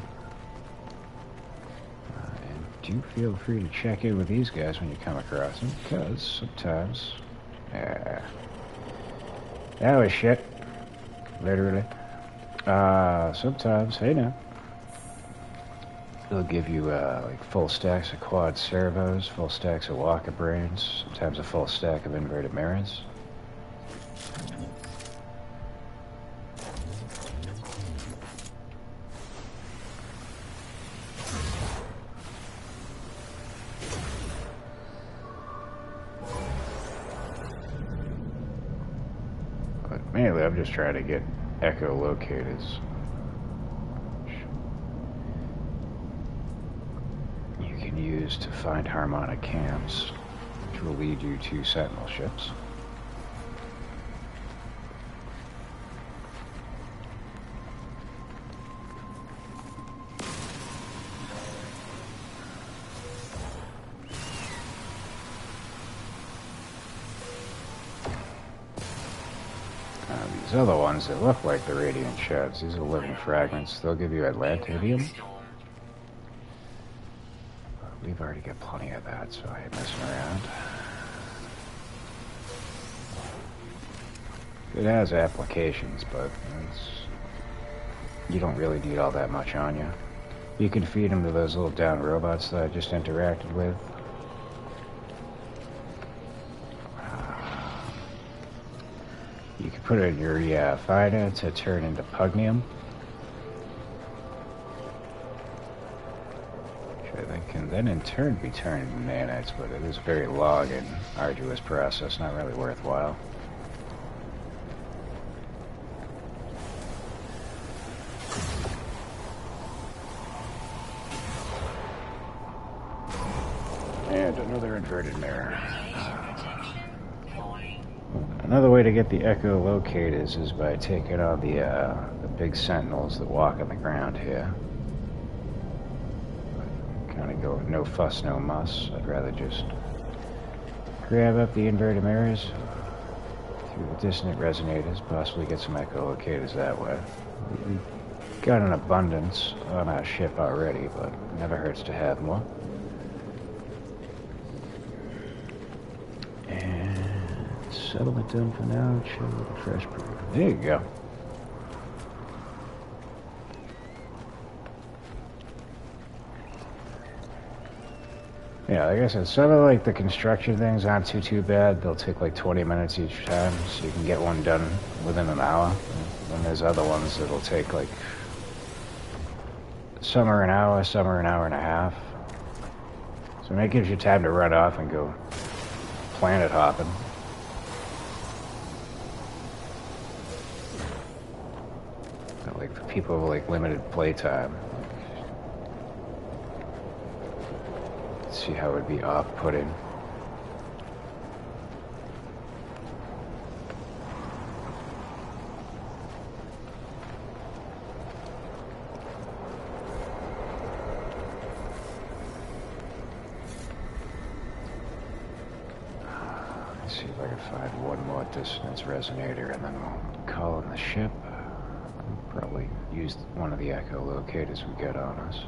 And do feel free to check in with these guys when you come across them, because sometimes... that was shit. Literally. Sometimes, hey now, they'll give you like full stacks of quad servos, full stacks of walker brains, sometimes a full stack of inverted mirrors. But mainly I'm just trying to get echolocators. Used to find harmonic camps, which will lead you to Sentinel ships. These other ones that look like the radiant shards, these are living fragments. They'll give you Atlantidium. We've already got plenty of that, so I ain't messing around. It has applications, but you don't really need all that much on you. You can feed them to those little down robots that I just interacted with. You can put it in your finder to turn into pugnium. Which can then in turn be turned into nanites, but it is a very long and arduous process, not really worthwhile. And another inverted mirror. Another way to get the echolocators is by taking on the big sentinels that walk on the ground here. Kind of go no fuss, no muss. I'd rather just grab up the inverted mirrors through the dissonant resonators, possibly get some echolocators that way. We got an abundance on our ship already, but it never hurts to have more. Settlement done for now. Chill with a fresh brew. There you go. Yeah, like I said, some of like the construction things aren't too bad. They'll take like 20 minutes each time, so you can get one done within an hour. And there's other ones that'll take like some are an hour and a half. So that gives you time to run off and go planet hopping. Like for people with like limited playtime. See how it would be off-putting. Let's see if I can find one more dissonance resonator and then we'll call in the ship. Probably use one of the echolocators we got on us.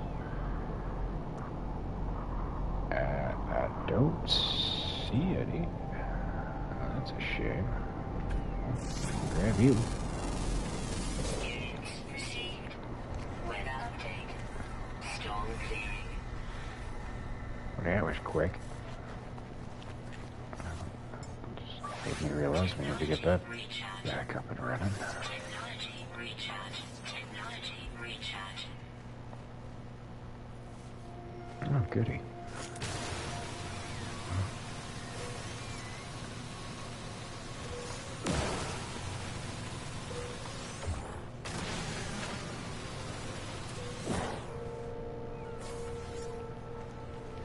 I don't see any. Oh, that's a shame. Grab you. Well, that was quick. Just made me realize we need to get that back up and running. Oh, goody.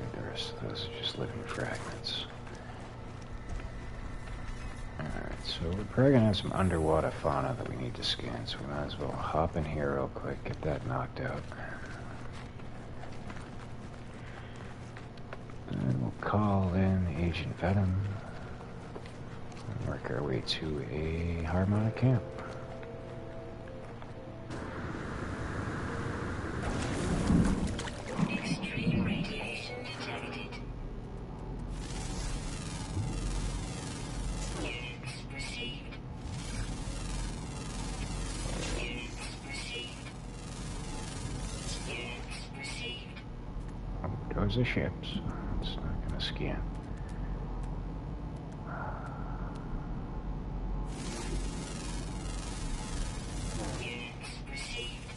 And the rest of those are just living fragments. Alright, so we're probably gonna have some underwater fauna that we need to scan, so we might as well hop in here real quick, get that knocked out. And we'll call in Agent Venom and work our way to a harmonic camp. Extreme radiation detected. Units received. Units received. Units received. Oh, those are ships. It's not gonna scan. Units received.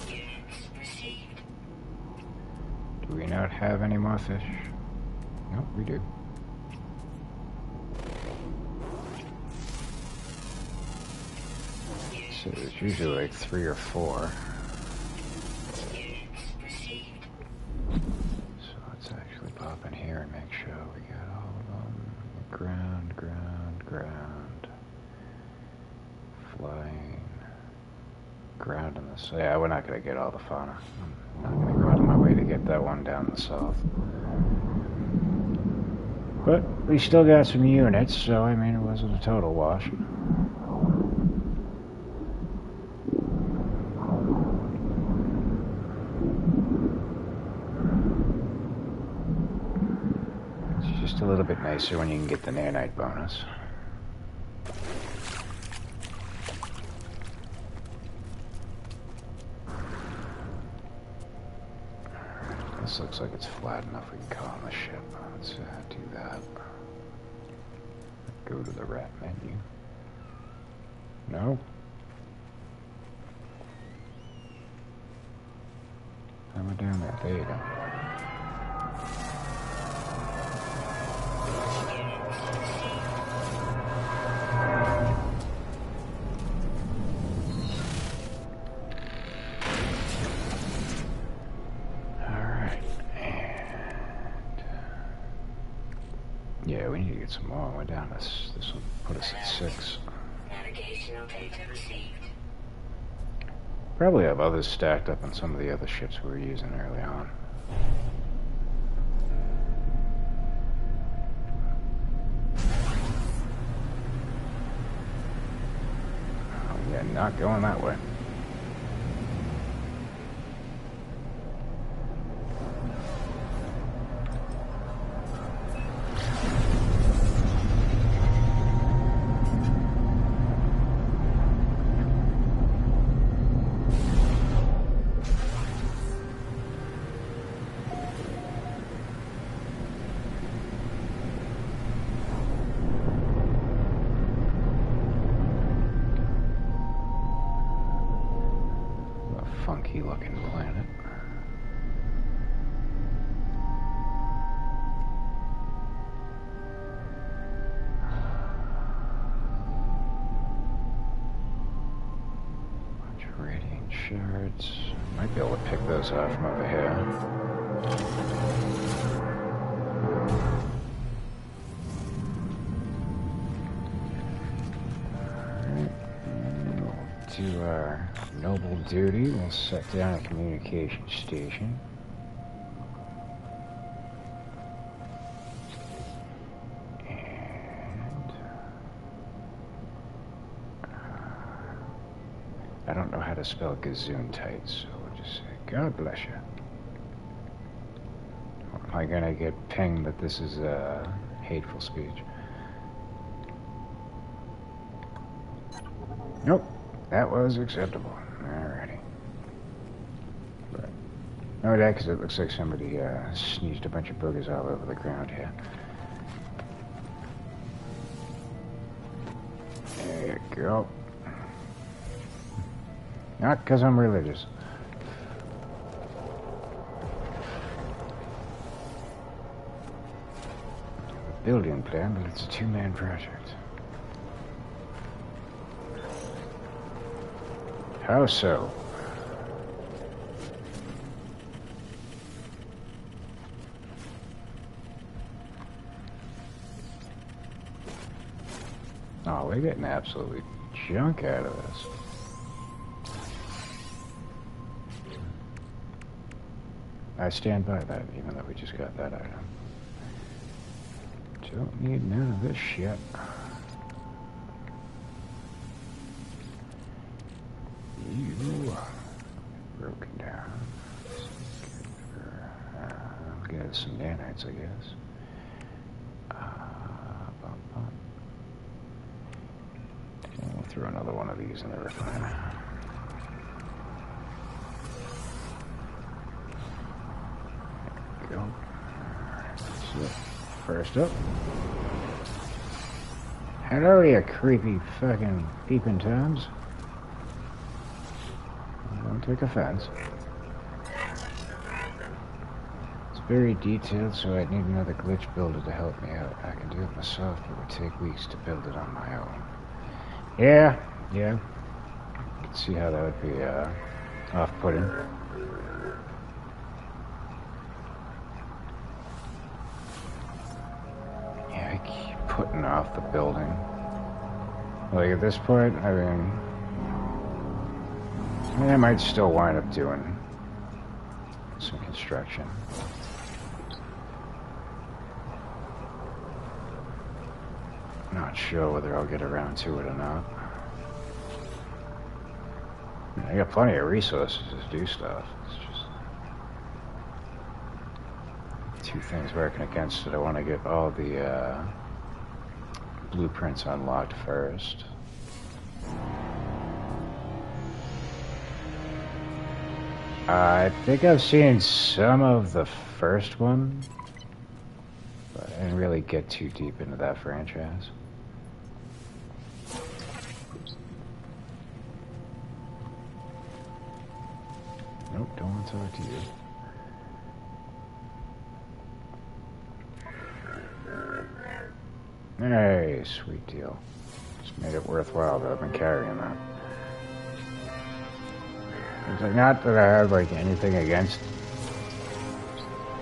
Units received. Do we not have any more fish? Nope, we do. So there's usually like 3 or 4. Pop in here and make sure we got all of them. Ground. Flying. Ground in the south. Yeah, we're not going to get all the fauna. I'm not going to go out of my way to get that one down the south. But we still got some units, so I mean, it wasn't a total wash. It's just a little bit nicer when you can get the nanite bonus. This looks like it's flat enough we can call on the ship. Let's do that. Go to the rat menu. No? How am I doing that? There you go. Yeah, we need to get some more. We're down this will put us at 6. Navigational data received. Probably have others stacked up on some of the other ships we were using early on. Oh yeah, not going that way. Funky looking planet. Bunch of radiant shards. Might be able to pick those out from over here. To our noble duty, we'll set down a communication station. And I don't know how to spell gazoon tight, so we'll just say, God bless you. Or am I gonna get pinged that this is hateful speech? Nope. That was acceptable. Alrighty. But, no, that because it looks like somebody sneezed a bunch of boogers all over the ground here. There you go. Not because I'm religious. Building plan, but it's a two-man project. How so? Oh, we're getting absolutely junk out of this. I stand by that, even though we just got that item. Don't need none of this shit. You broken down. I'll get some nanites, I guess. We'll throw another one of these in the refiner. There we go. So, first up. Hello, you creepy fucking peeping toms. Don't take offense. It's very detailed, so I'd need another glitch builder to help me out. I can do it myself, but it would take weeks to build it on my own. Yeah. I can see how that would be off-putting. Yeah, I keep putting off the building. Like at this point, I mean, I might still wind up doing some construction. Not sure whether I'll get around to it or not. I got plenty of resources to do stuff. It's just two things working against it. I want to get all the blueprints unlocked first. I think I've seen some of the first one, but I didn't really get too deep into that franchise. Nope, don't want to talk to you. Hey, sweet deal. Just made it worthwhile that I've been carrying that. It's like, not that I have like anything against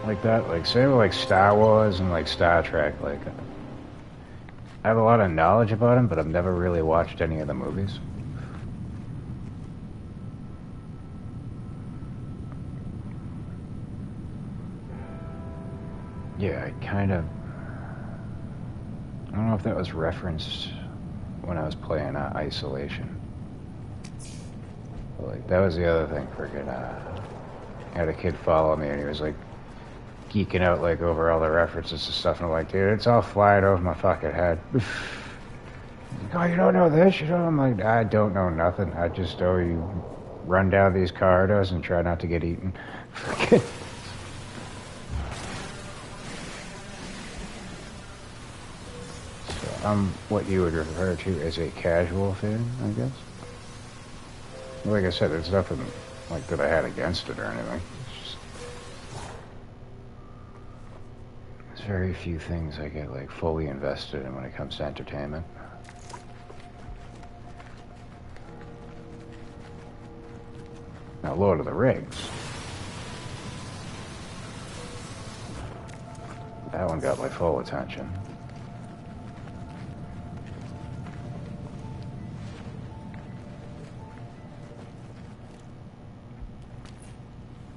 like that. Like same with like Star Wars and like Star Trek. Like I have a lot of knowledge about them, but I've never really watched any of the movies. Yeah, I kind of... I don't know if that was referenced when I was playing Isolation. But, like, that was the other thing. Freaking, I had a kid follow me, and he was, like, geeking out, like, over all the references to stuff, and I'm like, dude, it's all flying over my fucking head. Like, oh, you don't know this? You don't? I'm like, I don't know nothing. I just know you run down these corridors and try not to get eaten. I'm what you would refer to as a casual fan, I guess. Like I said, there's nothing like that I had against it or anything. It's just there's very few things I get like fully invested in when it comes to entertainment. Now, Lord of the Rings. That one got my full attention.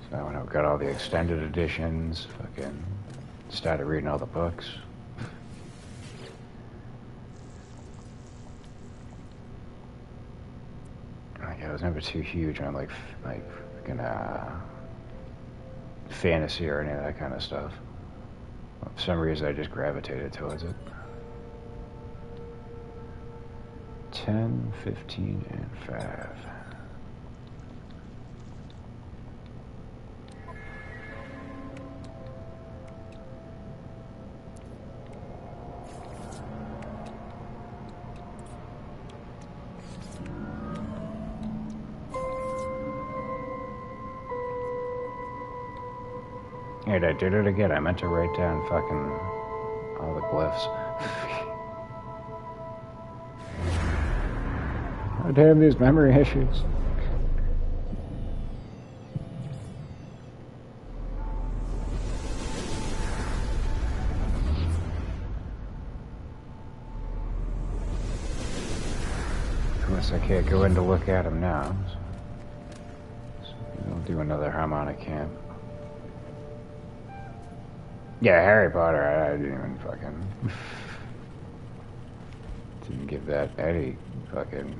So I went out, got all the extended editions, fucking started reading all the books. Like, I was never too huge on like fucking fantasy or any of that kind of stuff. For some reason, I just gravitated towards it. 10, 15, and 5. Hey, I did it again. I meant to write down fucking all the glyphs. Oh, damn these memory issues. Of course, I can't go in to look at them now. So we'll do another harmonic camp. Yeah, Harry Potter, I didn't even fucking... didn't give that any fucking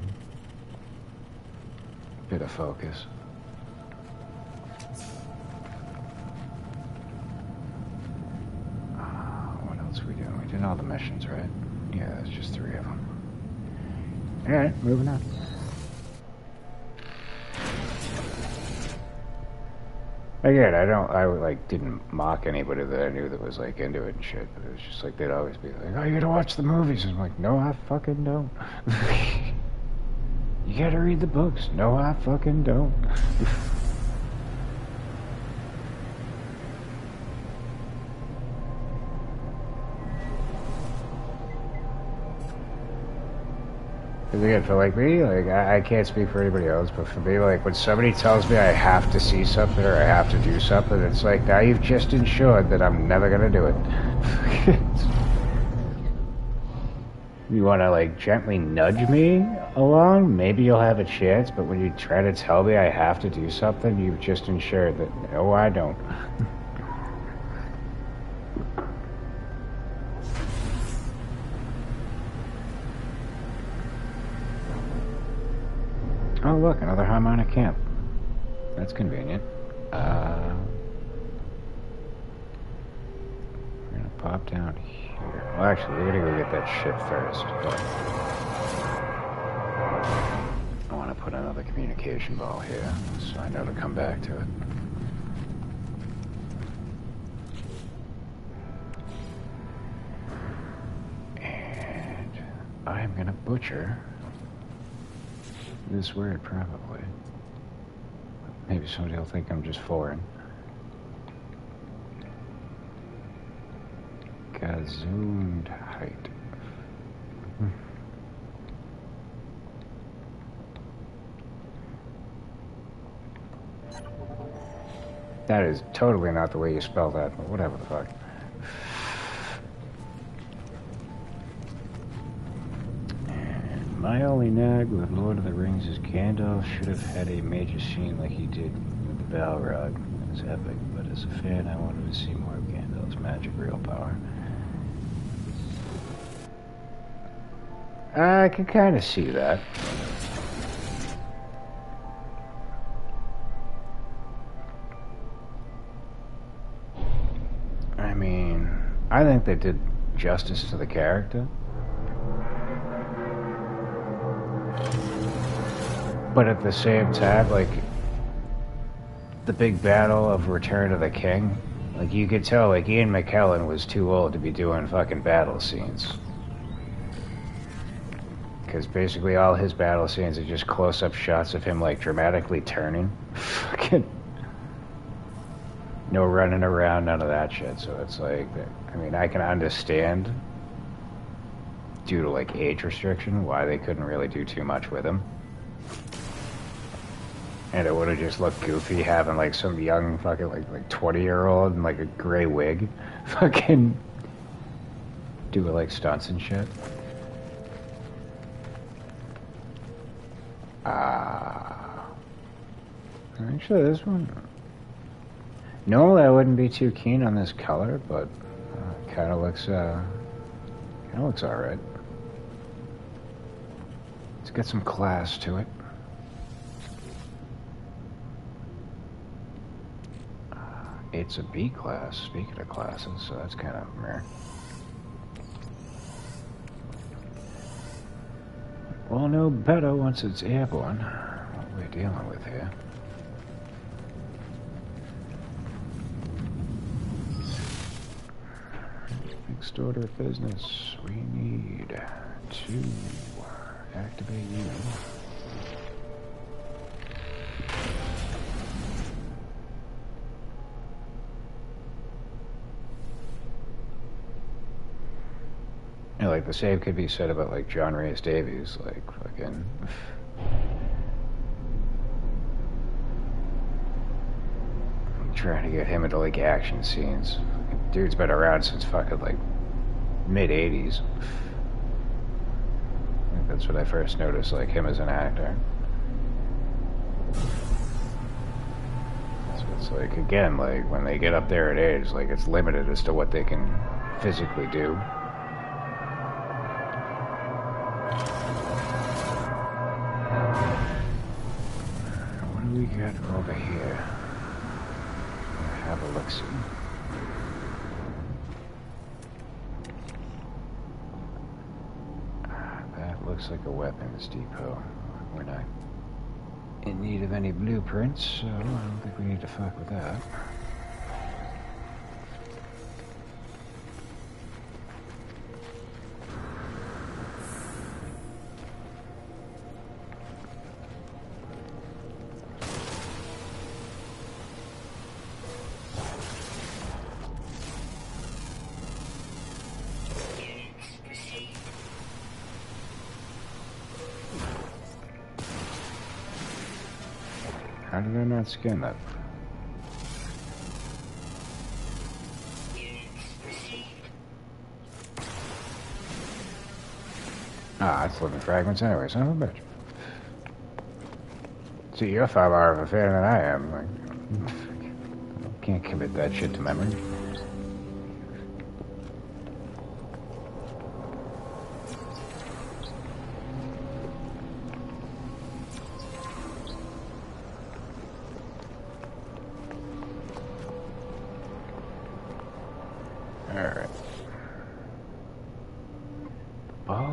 bit of focus. What else are we doing? We did all the missions, right? Yeah, there's just 3 of them. Alright, moving on. Again, I like didn't mock anybody that I knew that was like into it and shit, but it was just like they'd always be like, oh, you gotta watch the movies. And I'm like, no, I fucking don't. You gotta read the books. No, I fucking don't. Because again, for like me, like I can't speak for anybody else, but for me, like when somebody tells me I have to see something or I have to do something, it's like, now you've just ensured that I'm never gonna do it. You want to like gently nudge me along, maybe you'll have a chance, but when you try to tell me I have to do something, you've just ensured that, no, I don't. Oh, look, another harmonic camp. That's convenient. We're gonna pop down here. Well, actually, we're gonna go get that shit first, but I want to put another communication ball here, so I know to come back to it. And I'm gonna butcher this word, probably. Maybe somebody will think I'm just foreign. Gesundheit. That is totally not the way you spell that, but whatever the fuck. And my only nag with Lord of the Rings is Gandalf should have had a major scene like he did with the Balrog. It was epic, but as a fan, I wanted to see more of Gandalf's magic real power. I can kind of see that. I mean, I think they did justice to the character. But at the same time, like, the big battle of Return of the King, like, you could tell, like, Ian McKellen was too old to be doing fucking battle scenes. Because basically all his battle scenes are just close-up shots of him, like, dramatically turning. Fucking... No running around, none of that shit. So it's like, I mean, I can understand, due to, like, age restriction, why they couldn't really do too much with him. And it would have just looked goofy having, like, some young fucking, like 20-year-old in, like, a gray wig fucking do, like, stunts and shit. Actually, this one... Normally, I wouldn't be too keen on this color, but kind of looks alright. Let's get some class to it. It's a B class, speaking of classes, so that's kind of rare. We'll know better once it's airborne what we're dealing with here. Next order of business, we need to activate you. And like the same could be said about like John Rhys Davies, like fucking. I'm trying to get him into like action scenes. Dude's been around since fucking like mid-80s. I think that's when I first noticed like him as an actor. So it's like again, like when they get up there in age, like it's limited as to what they can physically do. What do we got over here? Have a look-see. Looks like a weapons depot. We're not in need of any blueprints, so I don't think we need to fuck with that. How did I not scan that? Ah, it's living fragments anyway, son of a bitch. See, you're far more of a fan than I am. Like, can't commit that shit to memory.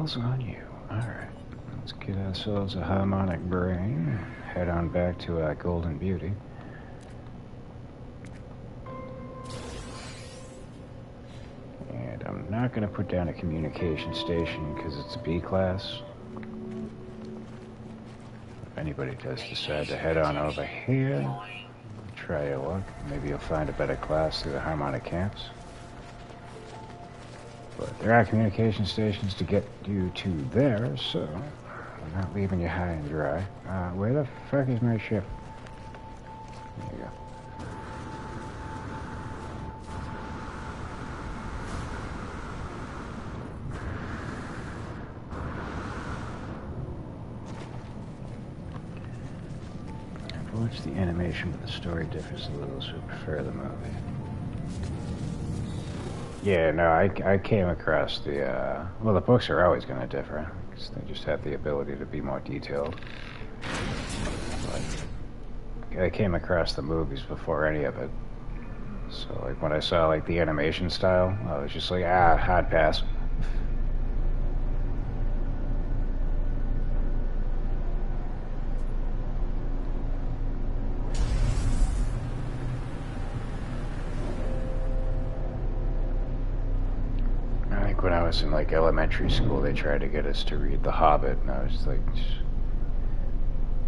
All's on you. Alright. Let's get ourselves a harmonic brain. Head on back to our Golden Beauty. And I'm not going to put down a communication station because it's a B class. If anybody does decide to head on over here, try your luck. Maybe you'll find a better class through the harmonic camps. But there are communication stations to get you to there, so I'm not leaving you high and dry. Where the fuck is my ship? There you go. I've watched the animation, but the story differs a little, so I prefer the movie. Yeah, no, I came across the, well, the books are always going to differ, because they just have the ability to be more detailed. But I came across the movies before any of it. So, like, when I saw, like, the animation style, I was just like, hard pass. When I was in like elementary school, they tried to get us to read The Hobbit, and I was just like,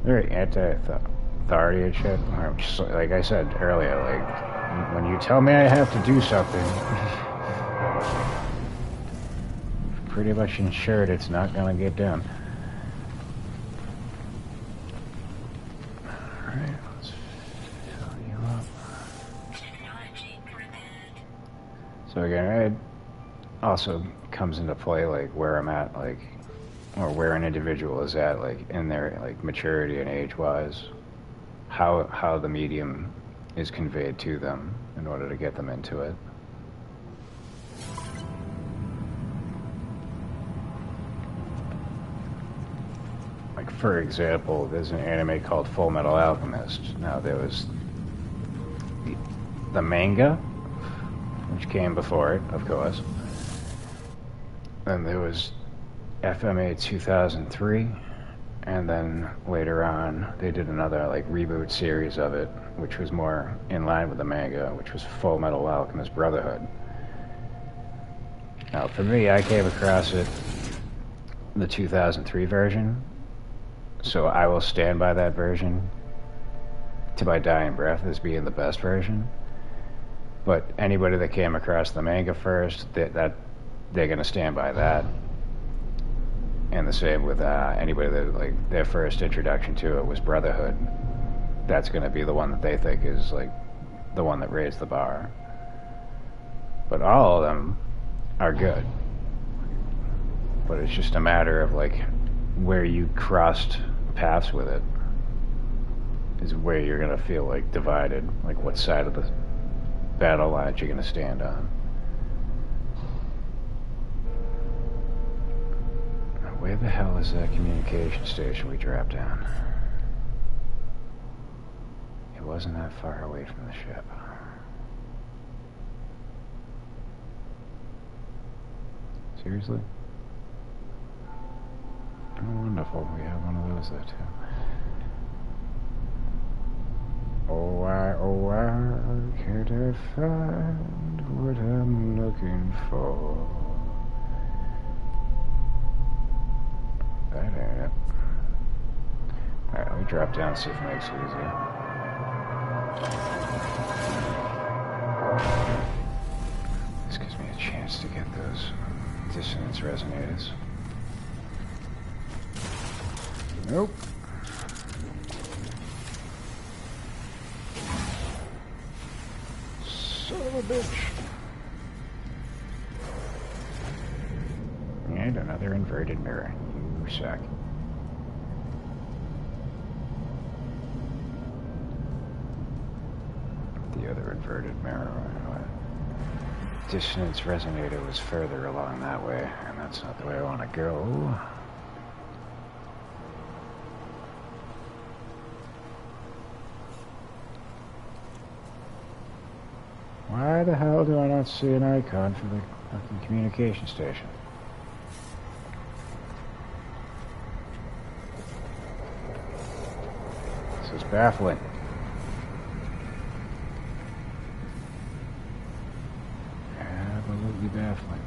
very anti-authority and shit. I'm just, like I said earlier, like, when you tell me I have to do something, you've pretty much ensured it's not gonna get done. Alright, let's fill you up. So again, also comes into play like where I'm at, like, or where an individual is at, like in their like maturity and age wise, how the medium is conveyed to them in order to get them into it. Like, for example, there's an anime called Full Metal Alchemist. Now there was the manga, which came before it, of course. Then there was FMA 2003, and then later on they did another like reboot series of it, which was more in line with the manga, which was Full Metal Alchemist Brotherhood. Now for me, I came across it, the 2003 version, so I will stand by that version to my dying breath as being the best version. But anybody that came across the manga first, they're going to stand by that. And the same with anybody that, like, their first introduction to it was Brotherhood. That's going to be the one that they think is, like, the one that raised the bar. But all of them are good. But it's just a matter of, like, where you crossed paths with it is where you're going to feel, like, divided. Like, what side of the battle lines you're going to stand on. Where the hell is that communication station we dropped down? It wasn't that far away from the ship. Seriously? Oh, wonderful. We have one of those there, too. Oh, why can't I find what I'm looking for? That ain't it. Alright, let me drop down and see if it makes it easier. This gives me a chance to get those dissonance resonators. Nope. Son of a bitch. And another inverted mirror. You suck. The other inverted mirror. Dissonance resonator was further along that way, and that's not the way I want to go. Why the hell do I not see an icon for the fucking communication station? It's baffling. Absolutely baffling.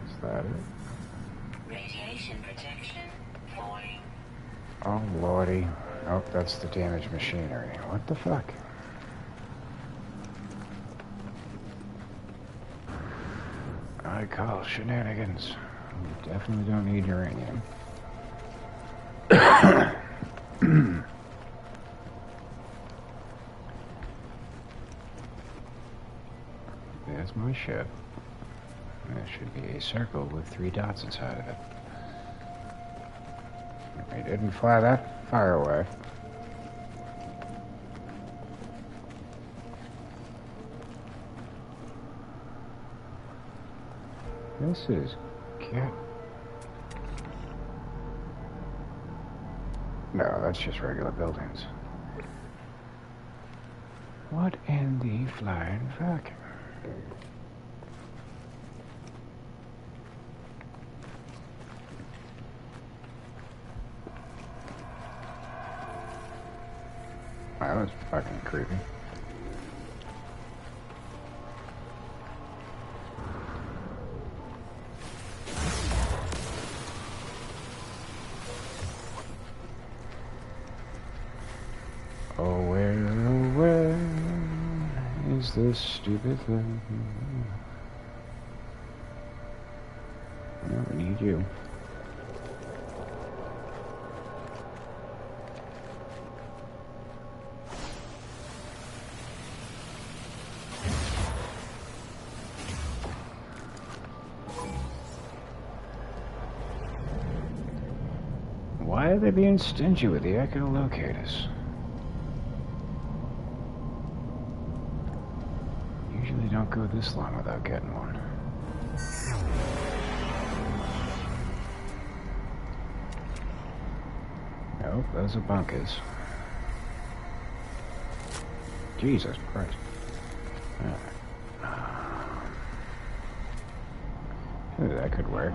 Is that it? Radiation protection falling. Oh, lordy. Oh, that's the damaged machinery. What the fuck? I call shenanigans. We definitely don't need uranium. There's my ship. There should be a circle with 3 dots inside of it. We didn't fly that far away. This is good. No, that's just regular buildings. What in the flying fuck? That was fucking creepy. Oh, where is this stupid thing? No, we need you. Why are they being stingy with the echolocators? Usually don't go this long without getting one. Nope, those are bunkers. Jesus Christ. Ooh, that could work.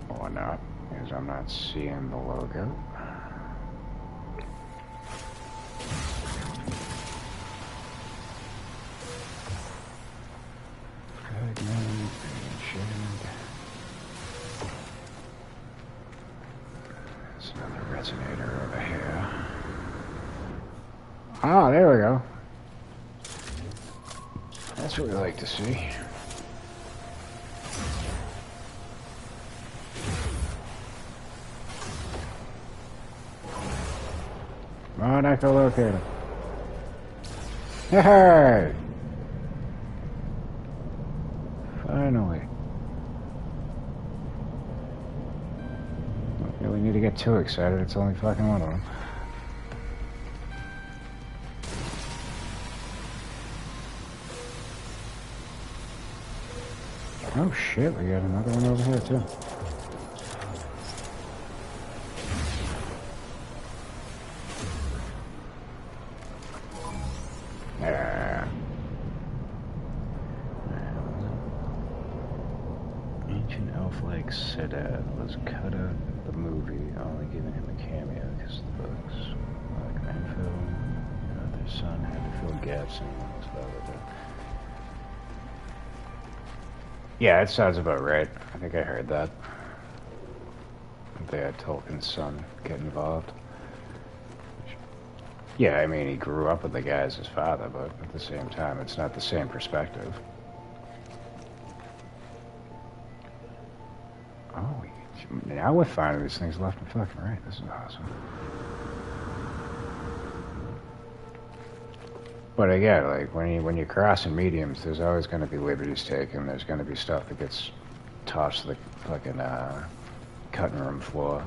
Or not, because I'm not seeing the logo. There's another resonator over here. Ah, there we go. That's what we like to see. Come on, echolocator. Hey! Finally. Don't really need to get too excited, it's only fucking one of them. Oh shit, we got another one over here too. Yeah. Ancient elf-like Siddharth was cut out of the movie, only giving him a cameo because the books, like Renfield, their son had to fill gaps in one's father. Yeah, that sounds about right. I think I heard that. They had Tolkien's son get involved. Yeah, I mean, he grew up with the guy as his father, but at the same time, it's not the same perspective. Oh, now we're finding these things left and fucking right. This is awesome. But again, like, when you're crossing mediums, there's always going to be liberties taken. There's going to be stuff that gets tossed to the fucking cutting room floor.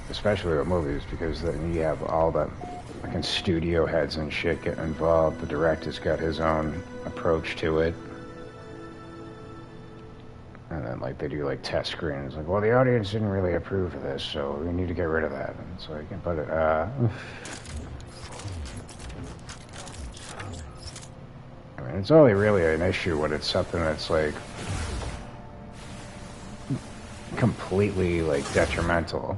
Especially with movies, because then you have all the fucking studio heads and shit getting involved. The director's got his own approach to it. And then, like they do like test screenings. Like, well, the audience didn't really approve of this, so we need to get rid of that. And it's like, but I mean, it's only really an issue when it's something that's like completely like detrimental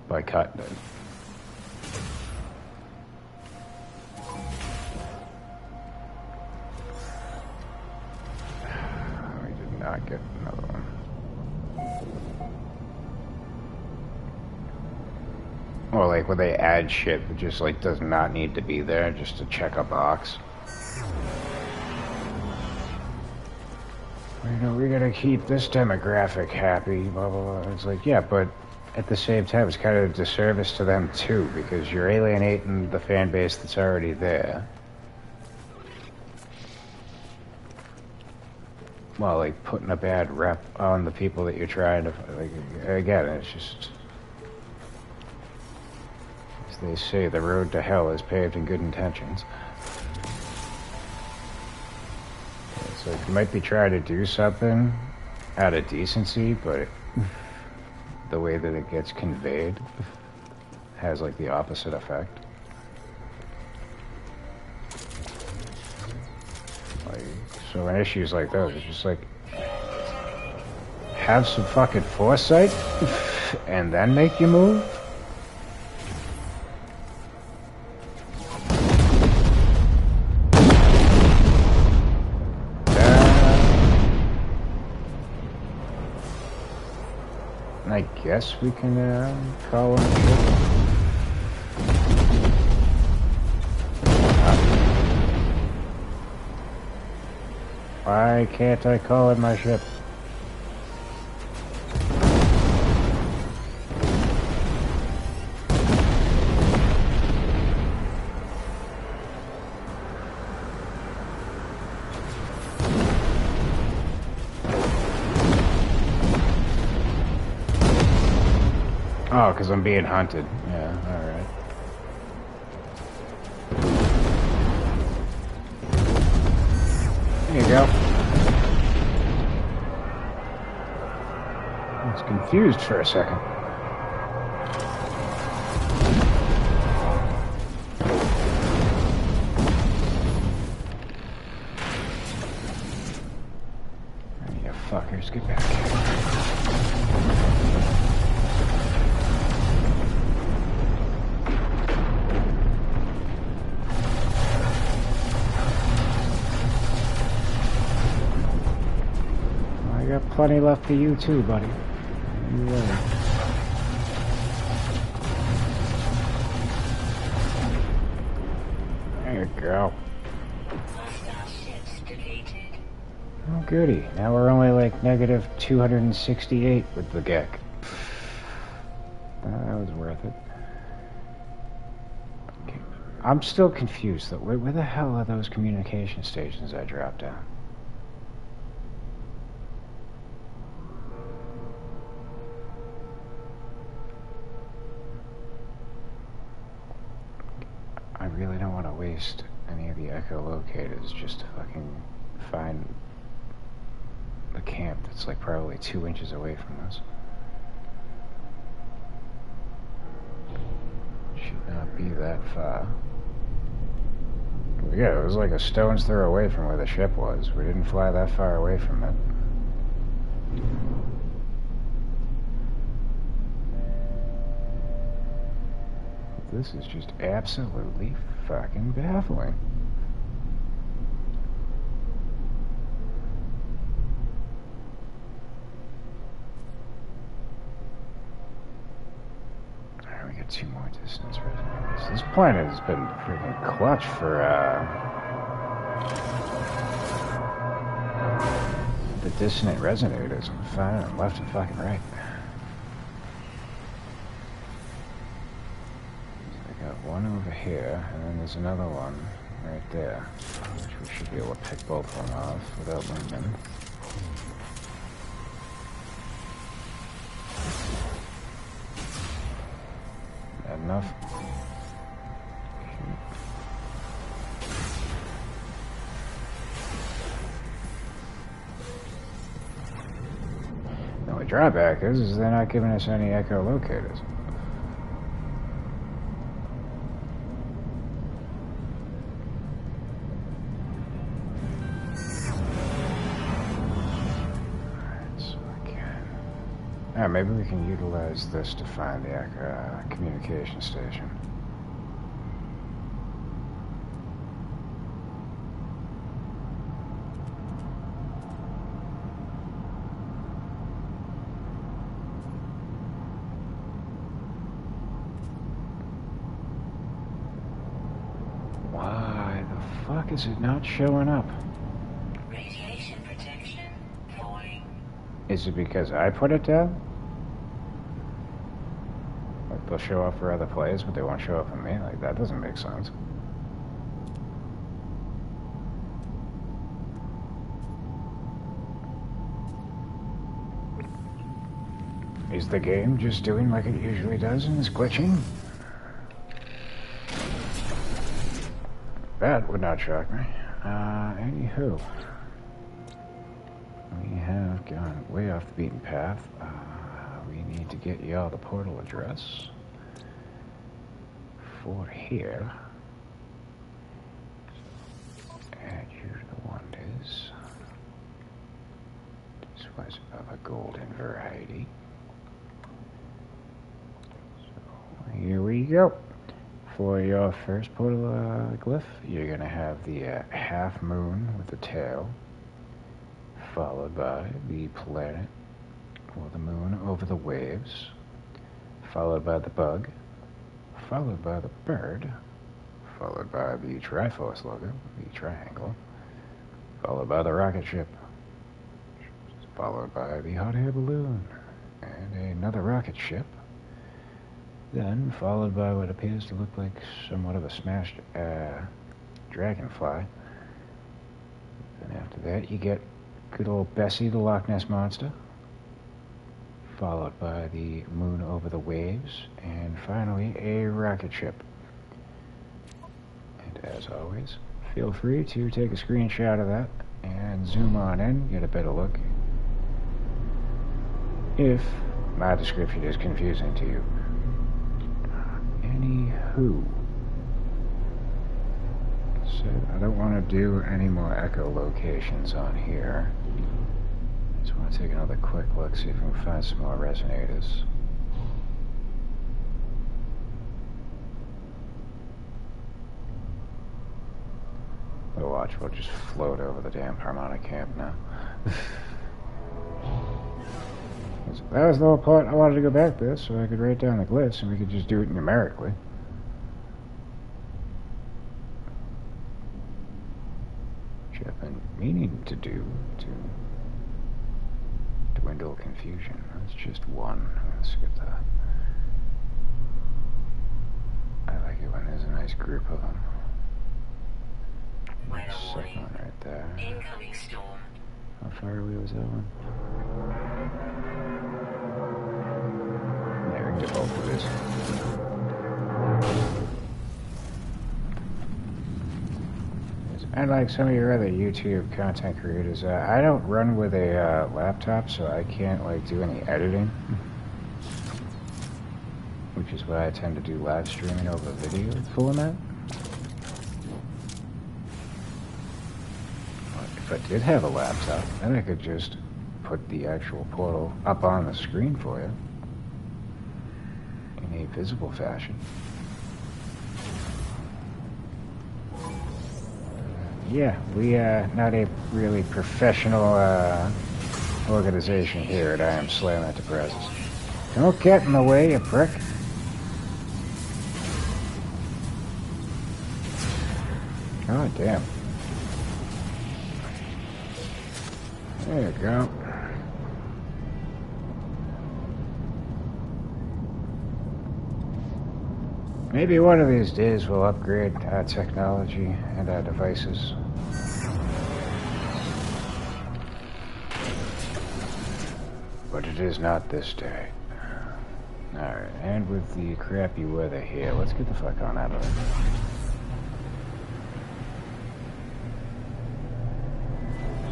by cutting it. We did not get another one. Or like when they add shit that just like does not need to be there just to check a box. You know, we gotta keep this demographic happy, blah, blah, blah. It's like, yeah, but at the same time, it's kind of a disservice to them, too, because you're alienating the fan base that's already there. Well, like, putting a bad rep on the people that you're trying to, like, again, it's just, as they say, the road to hell is paved in good intentions. So you might be trying to do something out of decency, but the way that it gets conveyed has like the opposite effect. Like, so in issues like those, it's just like have some fucking foresight and then make your move. I guess we can call him a ship. Why can't I call it my ship? Oh, because I'm being hunted. Yeah, alright. There you go. I was confused for a second. You fuckers, get back here. I got plenty left for you too, buddy. You ready? There you go. Oh goody. Now we're only like negative 268 with the GEC. That was worth it. Okay. I'm still confused though. Where the hell are those communication stations I dropped down? I really don't want to waste any of the echolocators just to fucking find the camp that's like probably 2 inches away from us. Should not be that far. Yeah, it was like a stone's throw away from where the ship was. We didn't fly that far away from it. This is just absolutely fucking baffling. Alright, we got 2 more distance resonators. This planet has been freaking clutch for, the dissonant resonators. I'm finding them left and fucking right. One over here, and then there's another one right there, which we should be able to pick both of them off without moving. That enough? drawback is they're not giving us any echolocators. Alright, so again. Maybe we can utilize this to find the communication station. Why the fuck is it not showing up? Radiation protection falling. Is it because I put it down? Like they'll show up for other players, but they won't show up for me? Like that doesn't make sense. Is the game just doing like it usually does and is glitching? That would not shock me. Anywho. We have gone way off the beaten path. We need to get y'all the portal address for here. Add you to the wonders. This was of a golden variety. So here we go. For your first portal glyph, you're gonna have the half moon with the tail, followed by the planet or the moon over the waves, followed by the bug, followed by the bird, followed by the Triforce logo, the triangle, followed by the rocket ship, followed by the hot air balloon, and another rocket ship, then followed by what appears to look like somewhat of a smashed dragonfly. And after that you get good old Bessie the Loch Ness Monster, followed by the moon over the waves, and finally a rocket ship. And as always, feel free to take a screenshot of that and zoom on in, get a better look if my description is confusing to you. Anywho, so I don't want to do any more echolocations on here. Just want to take another quick look, see if we can find some more resonators. Oh, watch, we'll just float over the damn harmonic camp now. That was the whole point. I wanted to go back there so I could write down the glyphs and we could just do it numerically. Which I've been meaning to do to dwindle confusion. That's just one. Let's skip that. I like it when there's a nice group of them. Nice second one right there. Incoming storm. How far away was that one? Yeah, we can get both of these. Unlike some of your other YouTube content creators, I don't run with a laptop, so I can't like do any editing. Which is why I tend to do live streaming over video format. If I did have a laptop, then I could just put the actual portal up on the screen for you in a visible fashion. Yeah, we are not a really professional organization here at I Am Slam Enterprises. Don't get in the way, you prick. Oh, damn. There you go. Maybe one of these days we'll upgrade our technology and our devices. But it is not this day. Alright, and with the crappy weather here, let's get the fuck on out of it.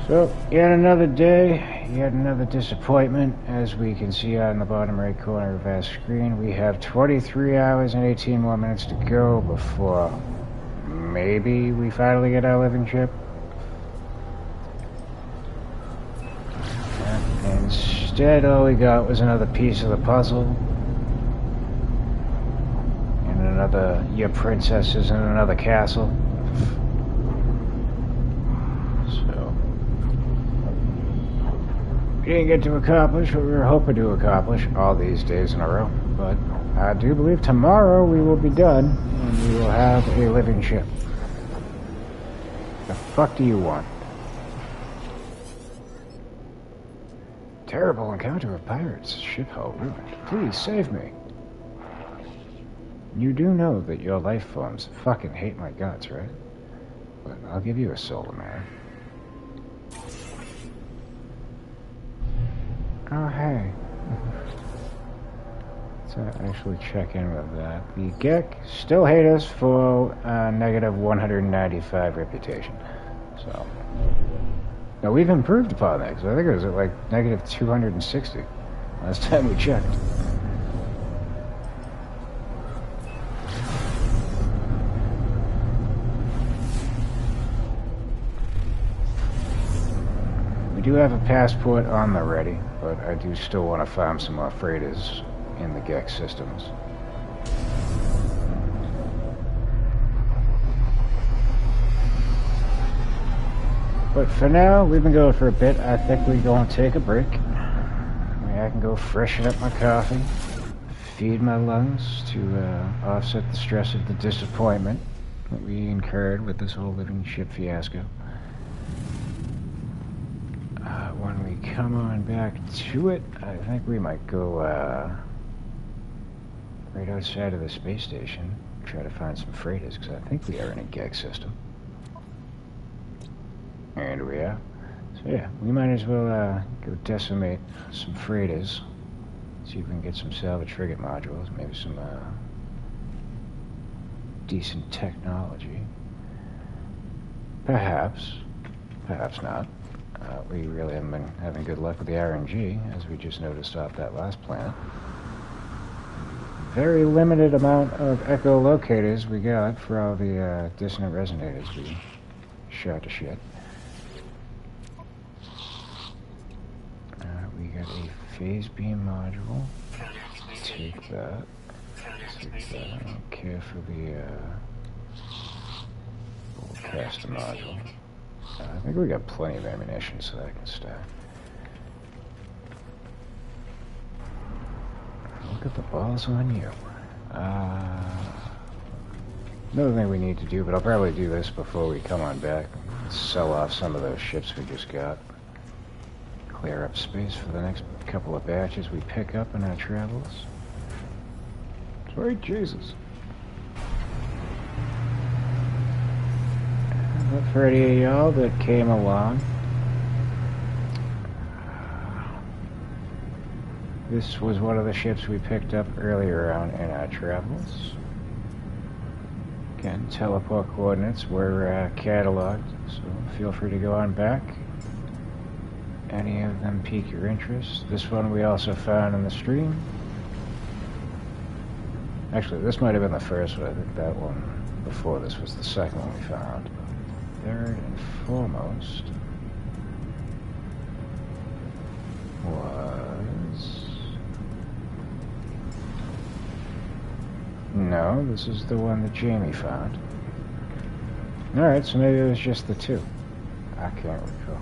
So, yet another day, yet another disappointment. As we can see on the bottom right corner of our screen, we have 23 hours and 18 more minutes to go before maybe we finally get our living ship. And instead, all we got was another piece of the puzzle. And another, your princess is in another castle. We didn't get to accomplish what we were hoping to accomplish all these days in a row, but I do believe tomorrow we will be done and we will have a living ship. The fuck do you want? Terrible encounter of pirates. Ship hull ruined. Please save me. You do know that your life forms fucking hate my guts, right? But I'll give you a solar man. Oh, hey. Let's actually check in with that. The Gek still hate us for negative 195 reputation. So, now we've improved upon that, because I think it was at like negative 260 last time we checked. We do have a passport on the ready, but I do still want to farm some more freighters in the Gek systems. But for now, we've been going for a bit. I think we're going to take a break. I can go freshen up my coffee, feed my lungs to offset the stress of the disappointment that we incurred with this whole living ship fiasco. When we come on back to it, I think we might go right outside of the space station, try to find some freighters, because I think we are in a Gek system. And we are. So yeah, we might as well go decimate some freighters, see if we can get some salvage frigate modules, maybe some decent technology. Perhaps not. We really haven't been having good luck with the RNG, as we just noticed off that last planet. Very limited amount of echolocators we got for all the dissonant resonators we shot to shit. We got a phase beam module. Take that. I don't care for the caster module. I think we got plenty of ammunition, so that can stay. Look at the balls on you. Another thing we need to do, but I'll probably do this before we come on back. Sell off some of those ships we just got. Clear up space for the next couple of batches we pick up in our travels. Sweet Jesus. But for any of y'all that came along, this was one of the ships we picked up earlier on in our travels. Again, teleport coordinates were cataloged, so feel free to go on back. Any of them pique your interest. This one we also found in the stream. Actually, this might have been the first one. I think that one before this was the second one we found. Third and foremost was... No, this is the one that Jamie found. Alright, so maybe it was just the two. I can't recall.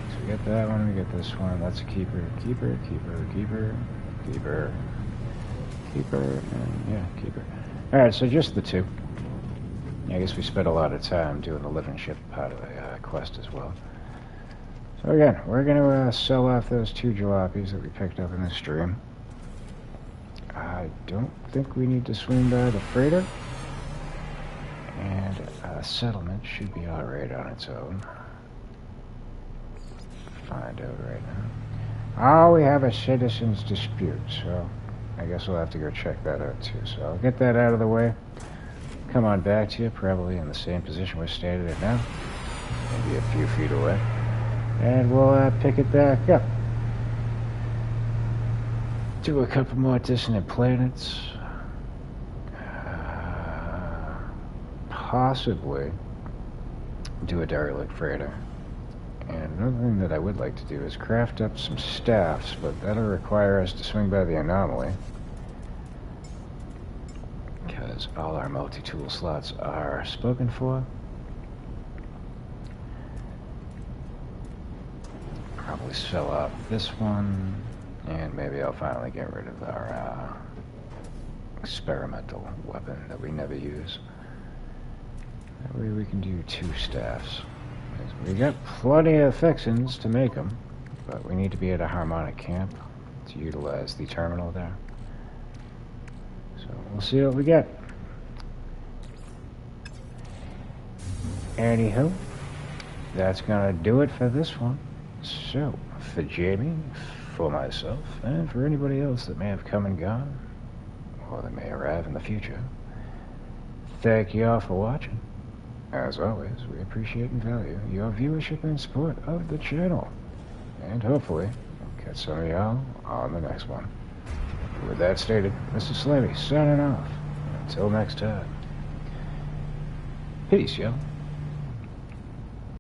So we get that one, we get this one. That's a keeper, keeper, keeper, keeper, keeper, keeper, and yeah, keeper. Alright, so just the two. I guess we spent a lot of time doing the living ship part of the quest as well. So again, we're going to sell off those two jalopies that we picked up in the stream. I don't think we need to swing by the freighter. And settlement should be alright on its own. Find out right now. Oh, we have a citizen's dispute, so I guess we'll have to go check that out too. So I'll get that out of the way. Come on back to you, probably in the same position we're standing in now. maybe a few feet away. And we'll pick it back up. Do a couple more dissonant planets. Possibly do a derelict freighter. And another thing that I would like to do is craft up some staffs, but that'll require us to swing by the anomaly, because all our multi-tool slots are spoken for. Probably sell out this one, and maybe I'll finally get rid of our experimental weapon that we never use. That way we can do 2 staffs. We got plenty of fixins to make them, but we need to be at a harmonic camp to utilize the terminal there. So we'll see what we get. Anywho, that's gonna do it for this one. So, for Jamie, for myself, and for anybody else that may have come and gone, or that may arrive in the future, thank you all for watching. As always, we appreciate and value your viewership and support of the channel. And hopefully, we'll catch some of y'all on the next one. With that stated, this is Slavey signing off. Until next time. Peace, y'all.